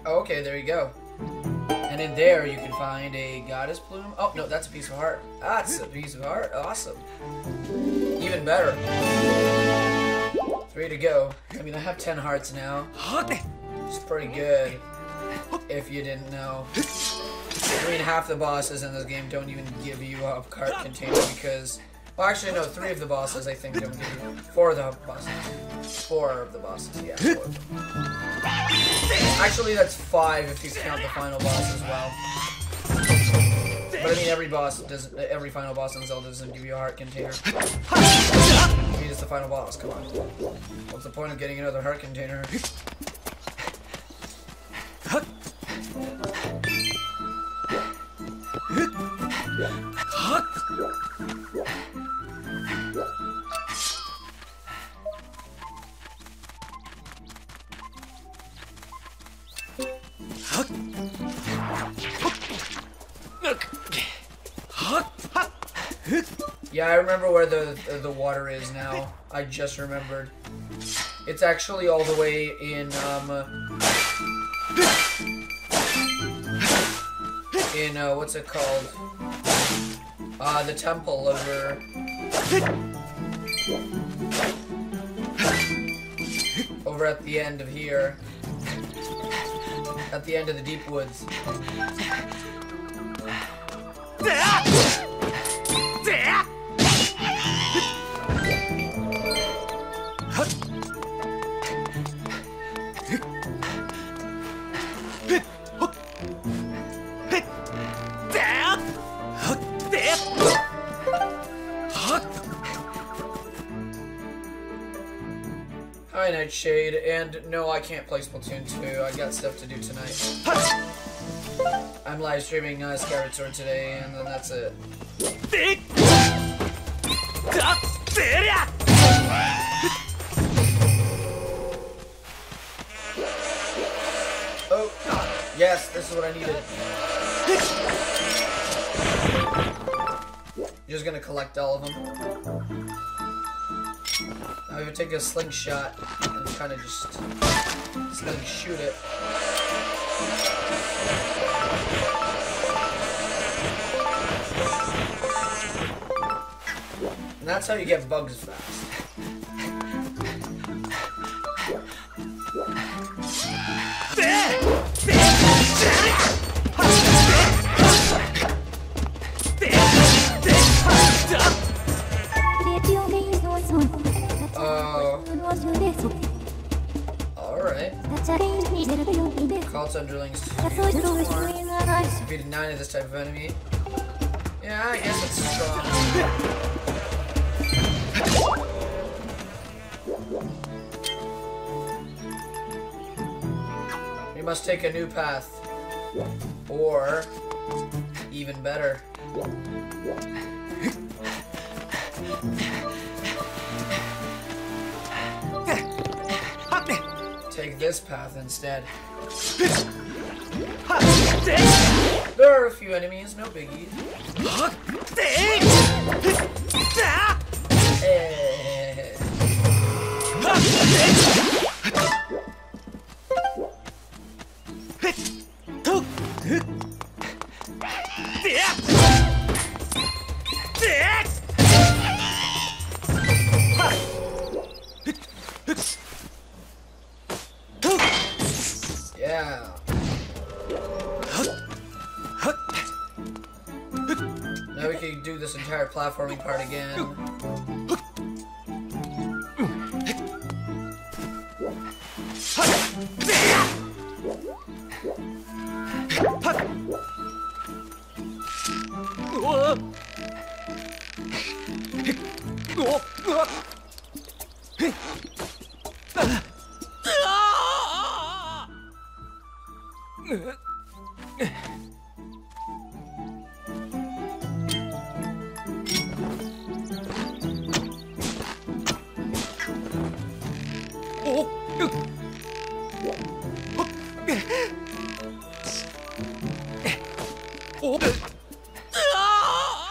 Okay, there you go. And in there you can find a goddess plume. Oh, no, that's a piece of heart. That's a piece of heart. Awesome. Even better. 3 to go. I mean, I have 10 hearts now. It's pretty good. If you didn't know. I mean, half the bosses in this game don't even give you a cart container because... Well, actually, no, 3 of the bosses, I think, don't give you... 4 of the bosses. 4 of the bosses, yeah. 4 of them. Actually, that's 5 if you count the final boss as well. But I mean, every final boss in Zelda doesn't give you a heart container. I mean, it's the final boss, come on. What's the point of getting another heart container? Yeah, I remember where the water is now. I just remembered. It's actually all the way in what's it called? The temple over at the end of here. At the end of the deep woods. Hi, Nightshade, and no, I can't play Splatoon 2. I got stuff to do tonight. I'm live streaming Skyward Sword today, and then that's it. collect all of them. Now we would take a slingshot and kind of just shoot it. And that's how you get bugs fast. Alright. Called underlings. Defeated 9 of this type of enemy. Yeah, I guess it's strong. We must take a new path. Or, even better. Take this path instead. There are a few enemies, no biggie. Yeah. Now we can do this entire platforming part again.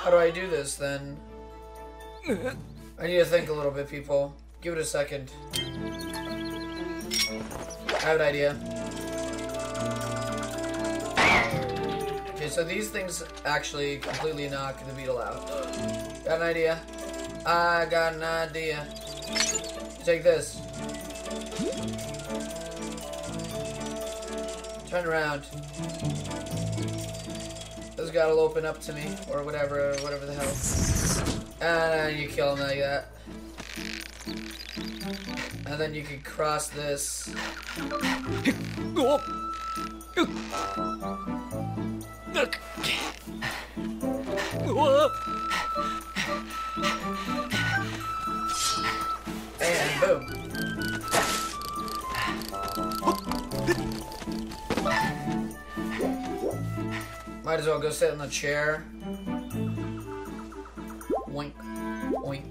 How do I do this then? I need to think a little bit, people. Give it a second. I have an idea. Okay, so these things actually completely knock the beetle out. Got an idea? I got an idea. Take this. Turn around. This guy will open up to me, or whatever the hell. And you kill him like that. And then you can cross this. And boom. Might as well go sit in the chair. Oink. Oink.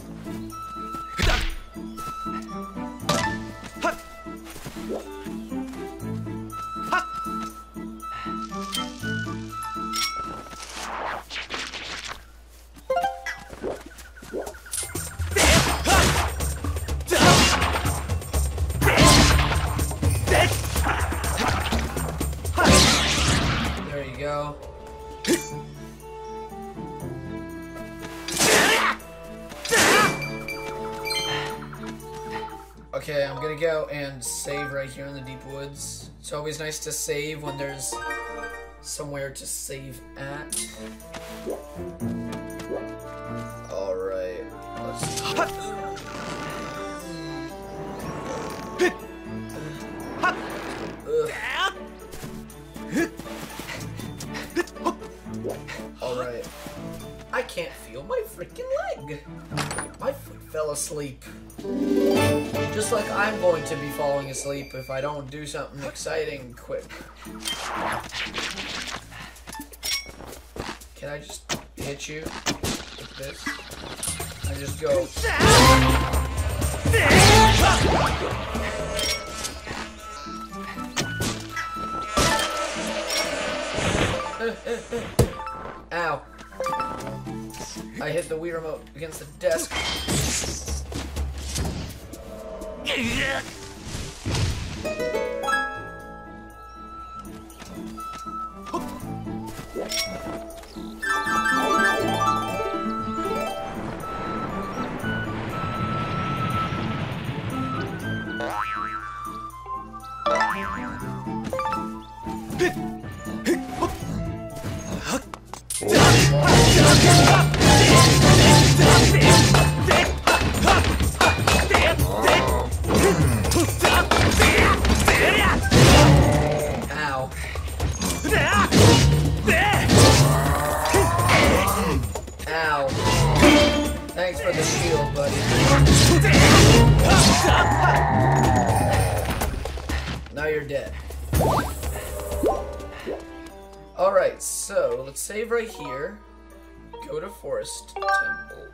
There you go. Okay, I'm gonna go and save right here in the deep woods. It's always nice to save when there's somewhere to save at. Alright, let's Alright. I can't feel my freaking leg. My foot fell asleep. Just like I'm going to be falling asleep if I don't do something exciting quick. Can I just hit you with this? I just go. Ow. I I hit the Wii remote against the desk. Ow. Thanks for the shield, buddy. Now you're dead. Alright, so let's save right here. Go to Forest Temple.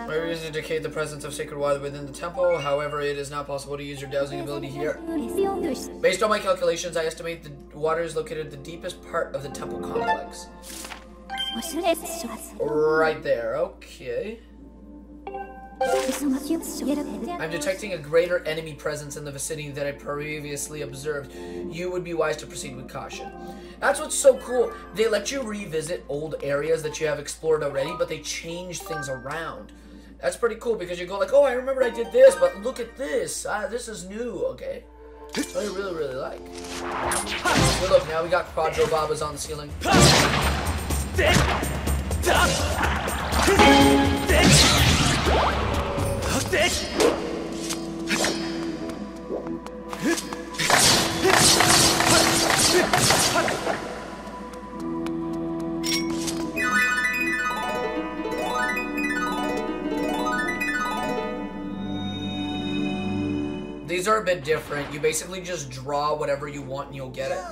My reason to indicate the presence of sacred water within the temple. However, it is not possible to use your dowsing ability here. Based on my calculations, I estimate the water is located at the deepest part of the temple complex. Right there, okay. I'm detecting a greater enemy presence in the vicinity than I previously observed. You would be wise to proceed with caution. That's what's so cool. They let you revisit old areas that you have explored already, but they change things around. That's pretty cool because you go like, oh, I remember I did this, but look at this. This is new, okay? I really, really like. But look, now we got Quadro Babas on the ceiling. These are a bit different. You basically just draw whatever you want and you'll get it.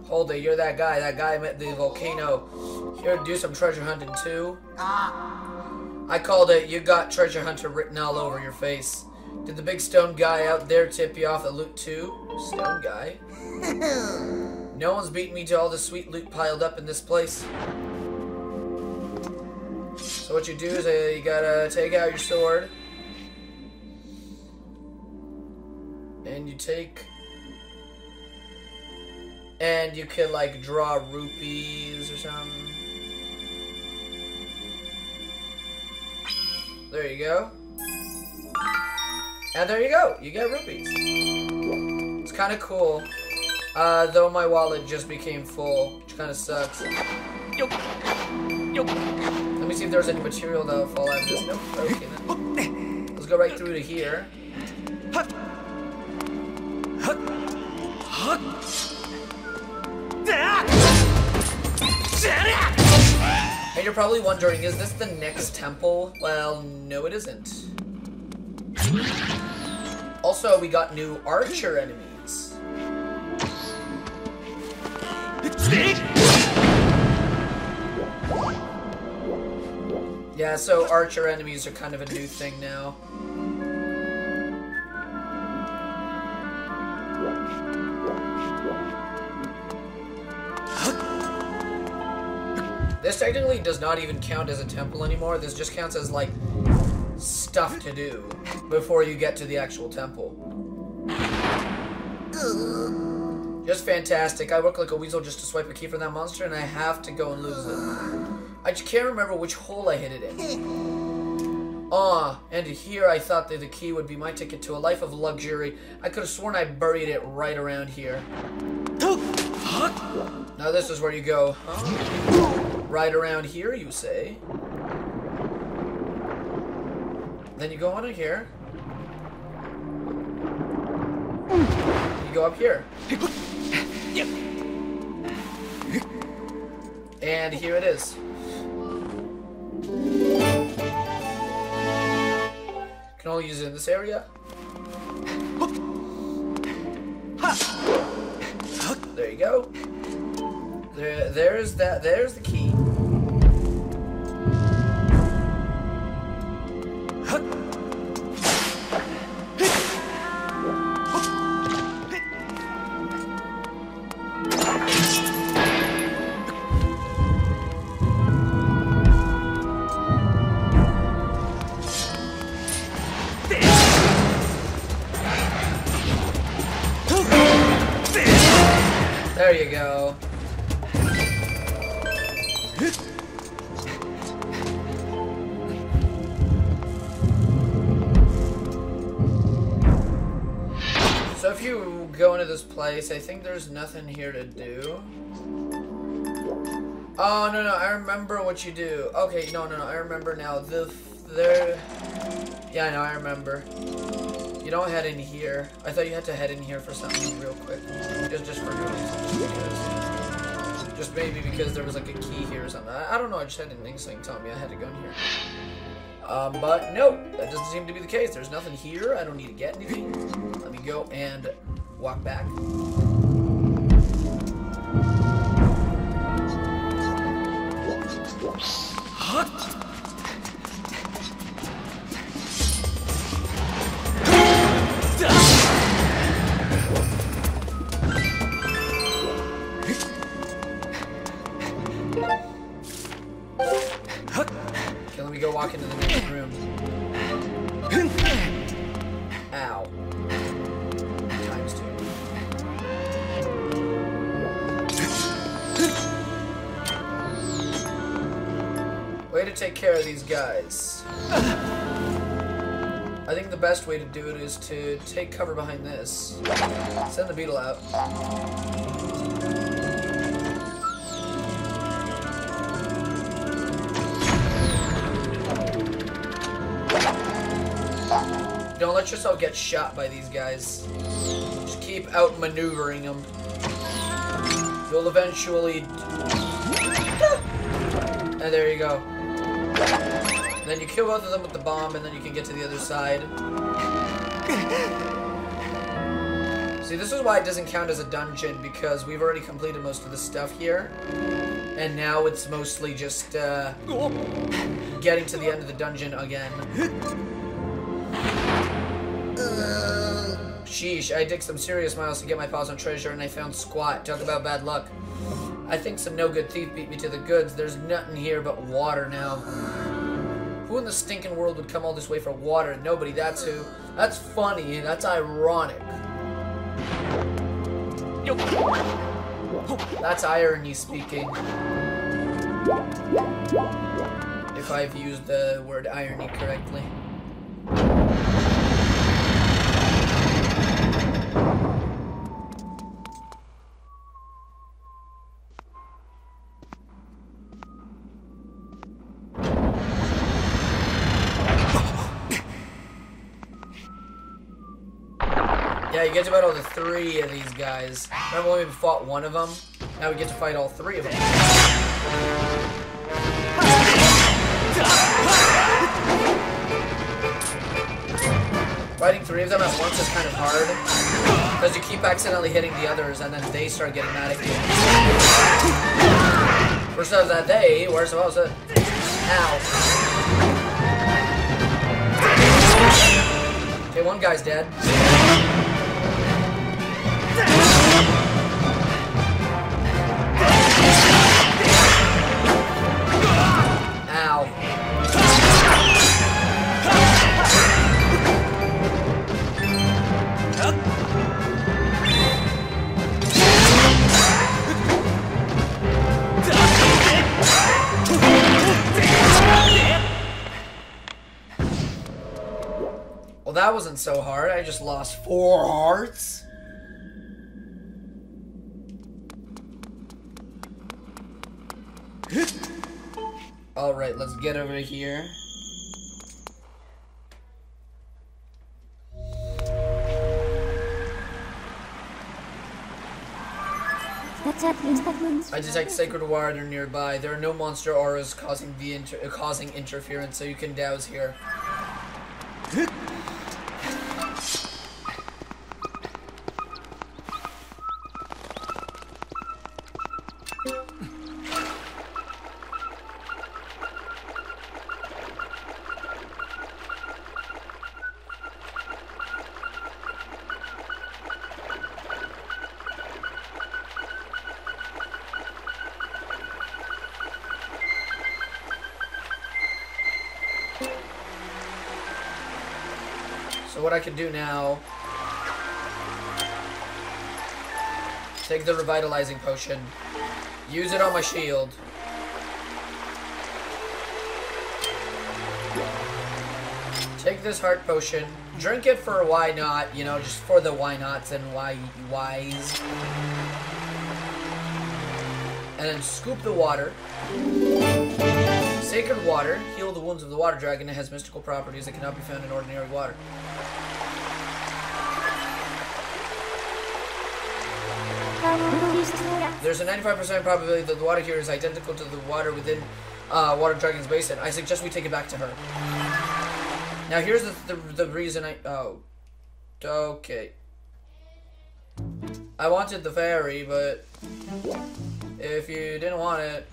Hold it, you're that guy at the volcano. Here to do some treasure hunting too. I called it. You got treasure hunter written all over your face. Did the big stone guy out there tip you off the loot too? Stone guy? No one's beaten me to all the sweet loot piled up in this place. So what you do is you gotta take out your sword. And you take... And you can like draw rupees or something. There you go. And there you go. You get rupees. It's kind of cool. Though my wallet just became full, which kind of sucks. Let me see if there's any material that'll fall out of this. Nope. Okay then. Let's go right through to here. And you're probably wondering, is this the next temple? Well, no it isn't. Also, we got new archer enemies. Yeah, so archer enemies are kind of a new thing now. This technically does not even count as a temple anymore. This just counts as, like, stuff to do before you get to the actual temple. Just fantastic. I work like a weasel just to swipe a key from that monster, and I have to go and lose it. I just can't remember which hole I hit it in. And here I thought that the key would be my ticket to a life of luxury. I could have sworn I buried it right around here. Now this is where you go, huh? Right around here, you say. Then you go on in here. You go up here. And here it is. Can only use it in this area. there you go. There's the key. There you go. So if you go into this place, I think there's nothing here to do. Oh, no, I remember what you do. Okay, no, I remember now. Yeah, I know, I remember. You don't head in here. I thought you had to head in here for something real quick. Just for no reason. Just maybe because there was like a key here or something. I don't know, I just had an inkling telling me I had to go in here. But no, that doesn't seem to be the case. There's nothing here. I don't need to get anything. Let me go and walk back. Okay, let me go walk into the next room. Ow. Times 2. Way to take care of these guys. I think the best way to do it is to take cover behind this. Send the beetle out. Don't let yourself get shot by these guys. Just keep outmaneuvering them. You'll eventually... And there you go. And then you kill both of them with the bomb, and then you can get to the other side. See, this is why it doesn't count as a dungeon, because we've already completed most of the stuff here. And now it's mostly just getting to the end of the dungeon again. Sheesh, I dig some serious miles to get my paws on treasure, and I found squat. Talk about bad luck. I think some no-good thief beat me to the goods. There's nothing here but water now. Who in the stinking world would come all this way for water? Nobody, that's who. That's funny, that's ironic. That's irony speaking. If I've used the word irony correctly. Yeah, you get to battle the 3 of these guys. Remember when we fought one of them? Now we get to fight all 3 of them. Fighting 3 of them at once is kind of hard, because you keep accidentally hitting the others, and then they start getting mad at you. First of that they were supposed to... Ow. Okay, one guy's dead. Ow. Well, that wasn't so hard. I just lost 4 hearts. Alright, let's get over here. I detect sacred water nearby. There are no monster auras causing interference, so you can douse here. So what I can do now... Take the revitalizing potion. Use it on my shield. Take this heart potion. Drink it for why not, you know, just for the why nots and whys. And then scoop the water. Sacred water. Heal the wounds of the water dragon. It has mystical properties that cannot be found in ordinary water. There's a 95% probability that the water here is identical to the water within Water Dragon's basin. I suggest we take it back to her. Now here's the reason I... Oh. Okay. I wanted the fairy, but... If you didn't want it...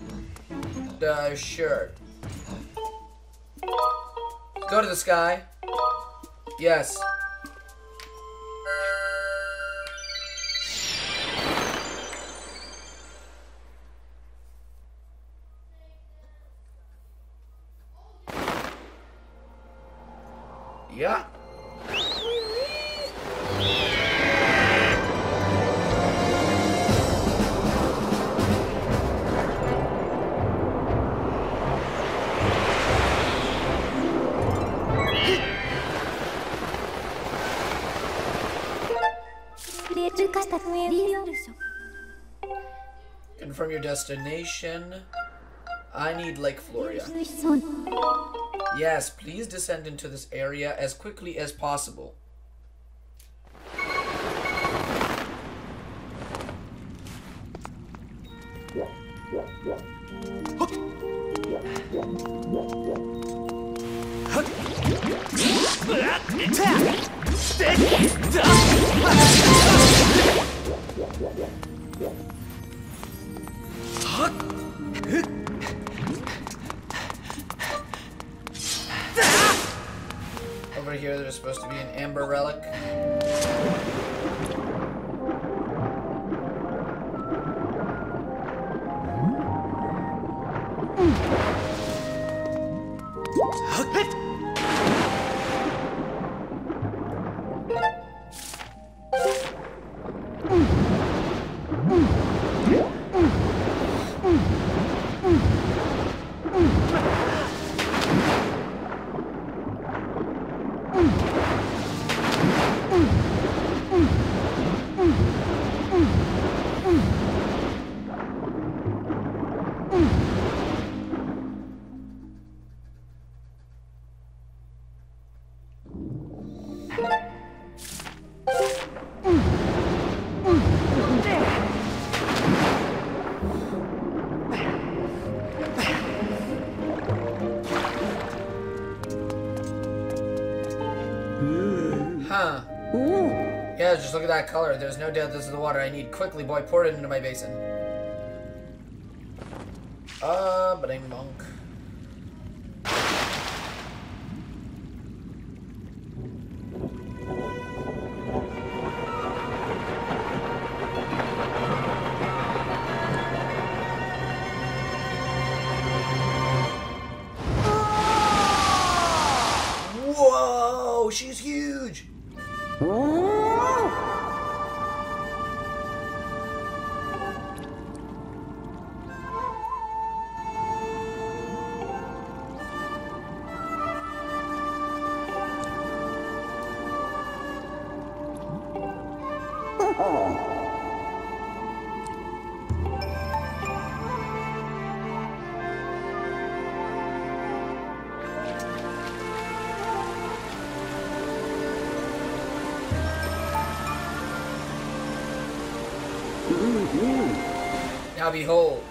sure. Go to the sky. Yes. Yeah. Confirm your destination. I need Lake Floria. Yes, please descend into this area as quickly as possible. Over here, there's supposed to be an amber relic. Huh. Yeah, just look at that color. There's no doubt this is the water I need. Quickly, boy, pour it into my basin. But I'm monk. Whoa, she's huge. Now behold.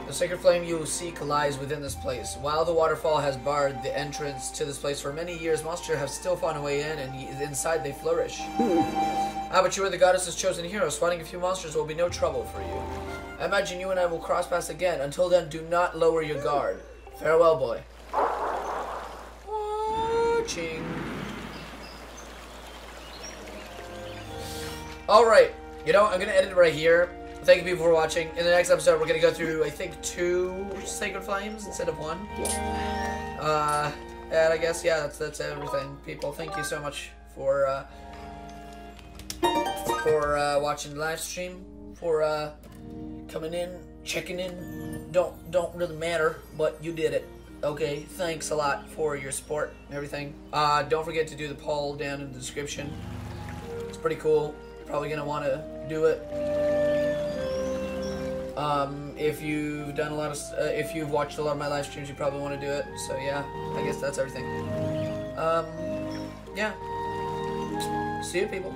The sacred flame you seek lies within this place. While the waterfall has barred the entrance to this place for many years, monsters have still found a way in, and inside they flourish. Ah, but you are the goddess's chosen hero. Swatting a few monsters will be no trouble for you. I imagine you and I will cross paths again. Until then, do not lower your guard. Farewell, boy. Watching. Alright. You know, I'm going to end it right here. Thank you people for watching. In the next episode, we're going to go through, I think, 2 Sacred Flames instead of 1. And I guess, yeah, that's everything, people. Thank you so much for watching the live stream, for coming in, checking in. Don't really matter, but you did it. Okay, thanks a lot for your support and everything. Don't forget to do the poll down in the description. It's pretty cool. You're probably gonna want to do it. If you've done a lot of, if you've watched a lot of my live streams, you probably want to do it. So yeah, I guess that's everything. Yeah. See you, people.